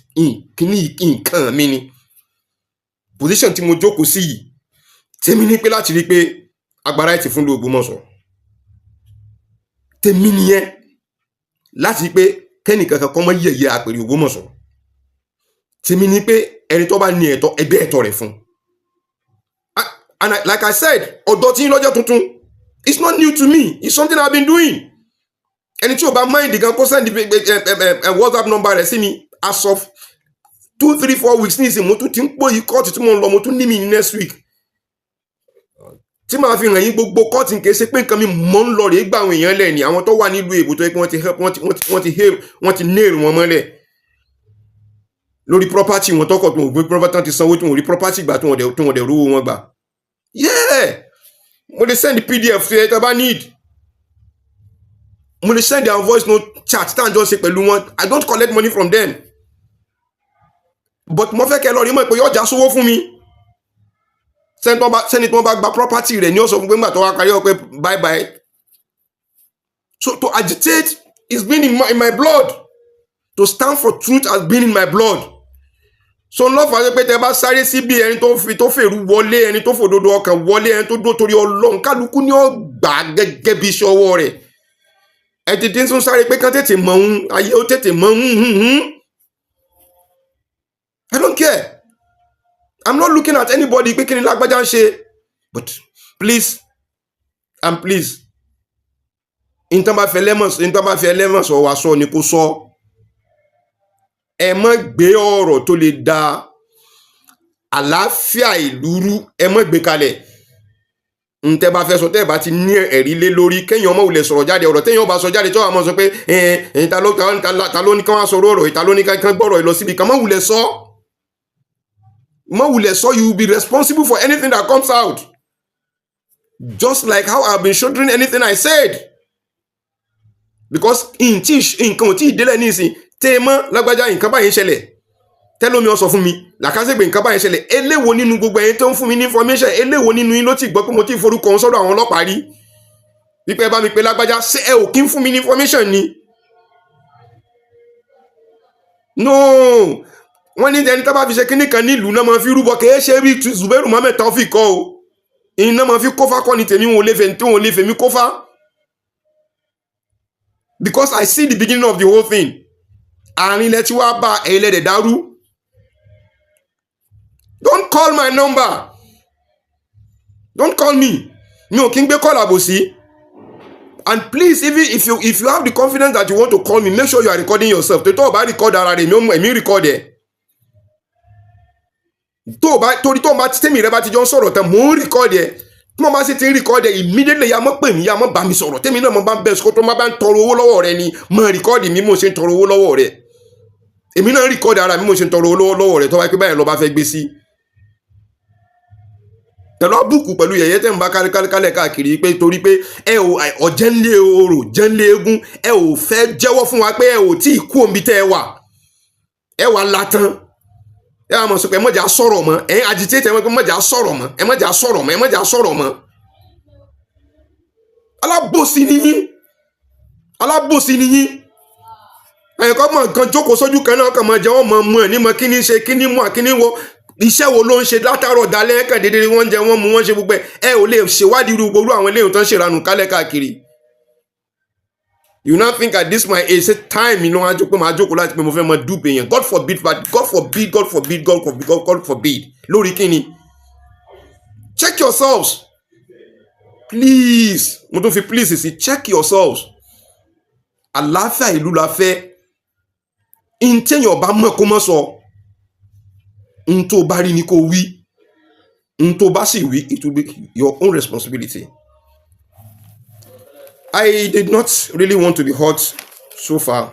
A: kíní nǹkan mi ni. Position tí mo jókòó sí yìí tèmi ní pé láti rí pé agbára ẹ̀ ti fún Ògbómọ̀ṣọ́, tèmi nìyẹn láti rí pé kẹ́nìkankan kọ́ mọ́ yẹ̀yẹ́ àpèrè Ògbómọ̀ṣọ́, tèmi ní pé ẹni tó bá ní ẹ̀tọ́ ẹgbẹ́ ẹ̀tọ́ rẹ̀ fún. And like I said, ọ̀dọ́ tí ń lọ́jọ́ tuntun, it's not new to me, it's something I've been doing. Ẹni tí o bá mind gan kó send WhatsApp number rẹ̀ sí mi as of 2, 3, 4 weeks ní ìsìn mo tún ti ń pò yí kọ́ọ̀tù tí mo ń lọ, mo tún ní mi ní next week tí màá fi hàn yín gbogbo kọ́ọ̀tù kìí ṣe pé nǹkan mi mọ́ ń lọ rèé gbà àwọn èèyàn lẹ̀ ní àwọn tó wà nílùú èbò tó yẹ kí wọ́n ti nail wọn mọ́lẹ̀ lórí property wọn tọkọ̀ tó gbé property ti sanwó tí wọ́n rí property gbà tí wọ́n dẹ̀ rówó wọn gbà. Yeah, mo lè send PDF tó yẹ tó bá need, mo lè send their voice note chat tá à ń jọ ṣe pẹ̀lú wọn. I don't collect money from them, but mo fẹ́ kẹ́ lọ rí mọ̀ pé yóò já sówó fún mi. Sẹ́ni tí wọ́n bá gba property rẹ̀ ní ọ̀sọ̀ fún pé nígbà tó wá kárí ọ̀pẹ bye bye. So to agitate is been in my blood, to stand for truth has been in my blood. So ń lọ́fà ṣe pé tẹ bá sáré sí bí ẹni tó fèrú wọlé, ẹni tó fòdodo ọkàn wọlé, ẹni tó dó torí Ọlọ́run, kálukú ní ó gbà gẹ́gẹ́ bí iṣẹ́ ọwọ́ rẹ̀. Ẹ ti dín tún sáré pé kán tètè mọ̀ ń ayé ó tètè mọ̀ ń. I don't care. I'm not looking at anybody pé kí ni lágbájá ń ṣe, but please and please, ìtàn bá fẹ́ lẹ́mọ̀ sọ wá sọ ni kó sọ. Ẹ má gbé ọ̀rọ̀ tó lè da àlàáfíà ìlú rú, ẹ má gbé kalẹ̀. Ntẹ́ bá fẹ́ sọ tẹ́ bá ti ní ẹ̀rí lé lórí, kéèyàn ọmọ wulẹ̀ sọ̀rọ̀ jáde, ọ̀rọ̀ téèyàn bá sọ jáde tó wà mọ́ sọ pé ta ló ní kán wá sọ̀rọ̀ ọ̀rọ̀, ta ló ní kán gbọ́rọ̀ lọ síbi kan, má wulẹ̀ sọ. You will be responsible for anything that comes out, just like how I've been shouldering anything I said, because nǹkan ò tí ì délẹ̀ nísìn tẹ́ẹ̀mọ́ lágbájá nǹkan báyìí ṣẹlẹ̀ tẹ́lómi ó sọ fún mi làkàṣègbè nǹkan báyìí ṣẹlẹ̀. Eléwo nínú gbogbo ẹ̀yin tó ń fún mi ní information, eléwo nínú yín ló ti gbọ́ pé mo ti forúkọ wọn sọ́dọ̀ àwọn ọlọ́pàá rí wípé ẹ bá mi pé lágbájá, ṣé ẹ ò kí ń fún mi ní information ni? No, wọ́n ní ẹni tó bá fi ṣe kíní kan nílùú náà máa fi rúbọ, kìí ṣe bí Zubairu Muhammed Taofeek kọ́ o. Iná máa fi kófá kọ́ ni tèmi, wọn ò lè fèmí kófá, because I see the beginning of the whole thing. Àárín ilẹ̀ tí wàá bá ẹ̀yìn lẹ́dẹ̀ dàrú. Don't call my number, don't call me. Mi ò kí ń gbé call àbòsí. And please, even if you have the confidence that you want to call me, make sure you are recording yourself. Tó o bá record ara rẹ̀ èmi record ẹ̀. Torí tó o bá tẹ́mi rẹ bá ti jọ ń sọ̀rọ̀ tán mò ń record ẹ̀. Tí mo bá sì ti ń record ẹ̀ immediately ya mọ́ pè mí, ya mọ́ bá mi sọ̀rọ̀. Tẹ́mi náà mo bá ń bẹ̀ sọ́kọ́ tó má bá ń tọrọ owó lọ́wọ́ rẹ ni mo record mi mo ṣe ń tọrọ owó lọ́wọ́ rẹ. Èmi náà record ara mi mo ṣe ń tọrọ owó lọ́wọ́ rẹ tó bá pẹ́ báyìí lọ bá fẹ́ gbé sí. Tẹ̀lọ́ bùkù pẹ̀lú yẹ̀yẹ́ tẹ̀ ń bá kálẹ̀ káàkiri pé torí pé ẹ ò ọ̀jẹ̀ ńlé orò jẹ́ ńlé eégún, ẹ ò fẹ́ jẹ́wọ́ fún wa pé ẹ ò tí ì kú omi tẹ́ ẹ wà látàn. Ẹ wà mọ̀ sọ pé ẹ mọ̀jà sọ̀rọ̀ mọ́, ẹ agitate ẹ mọ̀jà sọ̀rọ̀ mọ́, ẹ mọ̀jà sọ̀rọ̀ mọ́, ẹ mọ̀jà sọ̀rọ̀ mọ́. Alábòsí ni yín. Ẹ̀kọ́ mọ̀ nǹkan jókòó sójú kan náà kàn mọ̀ jẹ́ wọ́n mọ̀ ní mọ̀ kí ní ṣe kí ní mú àkíní wo iṣẹ́ wo ló ń ṣe látàrọ̀ dalẹ́ kàn déédéé wọ́n jẹ wọ́n mú wọ́n ṣe gbogbo ẹ ò lè ṣèwádìí irú gbogbo àwọn eléyìí tó ń ṣèranù kálẹ̀ káàkiri. You now think at this my age say time you know máa jókòó láti pé mo fẹ́ mọ dúpẹ́ yẹn. God forbid lórí kíni. Check yourselves please, mo tún fi please sí check yourselves. Àlàáfíà ìlú la fẹ́. Ntẹ́yìn ọba mọ̀ kó mọ̀ sọ. Ntó bá rí ni kó wí. Ntó bá sì wí, it will be your own responsibility. I did not really want to be hot so far.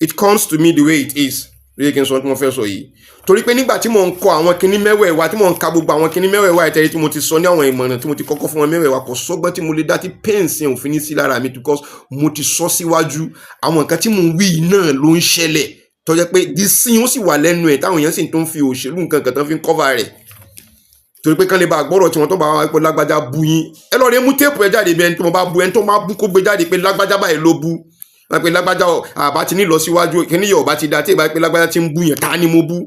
A: It comes to me the way it is. Rí kí n sọ tí mo fẹ́ sọ yìí. Torí pé nígbà tí mo ń kọ àwọn kinní mẹ́wẹ̀ẹ̀wá, tí mo ń ka gbogbo àwọn kinní mẹ́wẹ̀ẹ̀wá ìtẹ́rí tí mo ti sọ ní àwọn ìmọ̀ràn tí mo ti kọ́kọ́ fún wọn mẹ́wẹ̀ẹ̀wá, kò sọ́gbọ́n tí mo lè dá tí pains yẹn ò fi ní sí lára mi, because mo ti sọ síwájú àwọn nǹkan tí mo ń wí náà ló ń ṣẹlẹ̀. Tó jẹ́ pé dísìn ó sì wà lẹ́nu ẹ̀ táwọn èèyàn sì tó ń fi òṣèlú nǹkan kan tán fi ń cover rẹ̀. Torí pé kán lè bá gbọ́rọ̀ tí wọ́n tó bá wá pé lágbájá bú yín. Ẹ lọ rí mú téèpù ẹ jáde bí ẹni tó bá bú kó gbé jáde pé lágbájá báyìí ló bú. wọ́n pe lágbájá àbá ti ní lọ síwájú kíní yọ̀ ọba ti da tí ìbá pé lágbájá ti ń bú yẹn ta ni mo bú.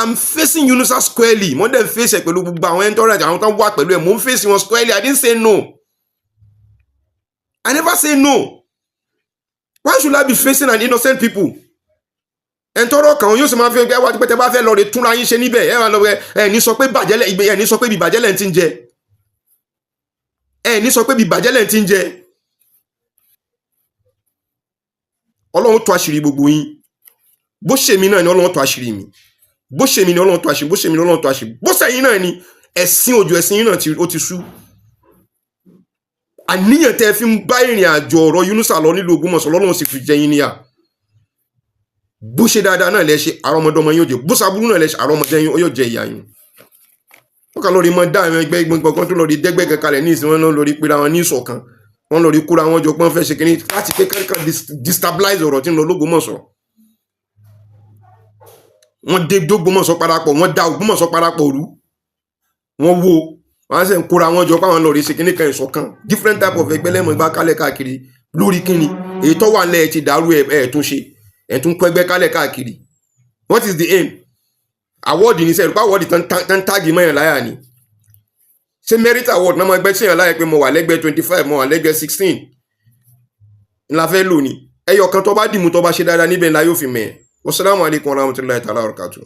A: I'm facing Yunusa squarely mo dẹ̀ face ẹ̀ pẹ̀lú gbogbo àwọn entourage àwọn tó ń wà pẹ̀lú ẹ̀ mo ń face wọn squarely. I didn't say no. I never say no. Why should I be facing an innocent people? Ẹ̀ńtọ́rọ̀ kan yóò sì máa fi ẹgbẹ́ wá pé tẹ bá fẹ́ lọ rè túnra yín ṣe níbẹ̀ ẹ̀ wá lọ ẹ̀ ní sọ pé bàjẹ́lẹ̀ ẹ̀ ní sọ pé bí bàjẹ́lẹ̀ ti ń jẹ ẹ̀ ní sọ pé bí bàjẹ́lẹ̀ ti ń jẹ. Ọlọ́run tó àṣírí gbogbo yín bó ṣe mí náà ni Ọlọ́run tó àṣírí mi bó ṣe mí ni Ọlọ́run tó àṣírí bó ṣe mí ni Ọlọ́run tó àṣírí bó ṣẹ̀yìn náà ni ẹ̀sìn ojú ẹ̀sìn yín náà ó ti sú. Àníyàn tẹ́ fi ń bá ìrìn àjò ọ̀rọ̀ Yunusa lọ nílùú Ògbómọ̀ṣọ́ lọ́lọ́run sì fi jẹ yín níyà. Bó ṣe dáadáa náà lẹ ṣe àrọmọdọ́mọ yóò jẹ bó ṣàbúrú náà lẹ ṣe àrọmọdé yóò jẹ ìyá yín. Wọ́n kàn lórí mọ dá àwọn ẹgbẹ́ gbọ̀ngàn tó lórí dẹ́gbẹ́ kankalẹ̀ ní ìsìn wọn náà lórí pera wọn ní ìṣọ̀kan wọn lórí kóra wọn jọ pọ́n fẹ́ ṣe kínní láti pé kankan destabilize ọ̀rọ̀ tí ń lọ l'Ógbómọ̀ṣọ́. Wọ́n dé d'Ógbómọ̀ṣọ́ parapọ̀ wọ́n dá Ògbómọ̀ṣọ́ parapọ̀ rú wọ́n wo wọ́n á sẹ́ ń kóra wọn jọ káwọn lórí ṣe kínní kan ìṣọ̀kan different type of ẹgbẹ́ lẹ́mọ̀ ìgbà kálẹ̀ káàkiri lórí kínní èyí tó wà nílẹ̀ ti dàrú ẹ̀ tún ṣe ẹ̀ tún kọ́ ẹgbẹ́ kálẹ̀ káàkiri. What is the aim? Award ní sẹ́yìn award tán táàgì mọ́yàn láyà ni. Ṣé merit award náà mọ ẹgbẹ́ sẹ́yìn láyà pé mo wà lẹ́gbẹ́ 25 mo wà lẹ́gbẹ́ 16 ńlá fẹ́ lò ní. Ẹyọ kan tó bá dìmú tó bá ṣe dáadáa níbẹ̀ ńlá yóò fi mẹ́. Wassalamu alaikum warahmatullahi ta'ala wabarakatuh.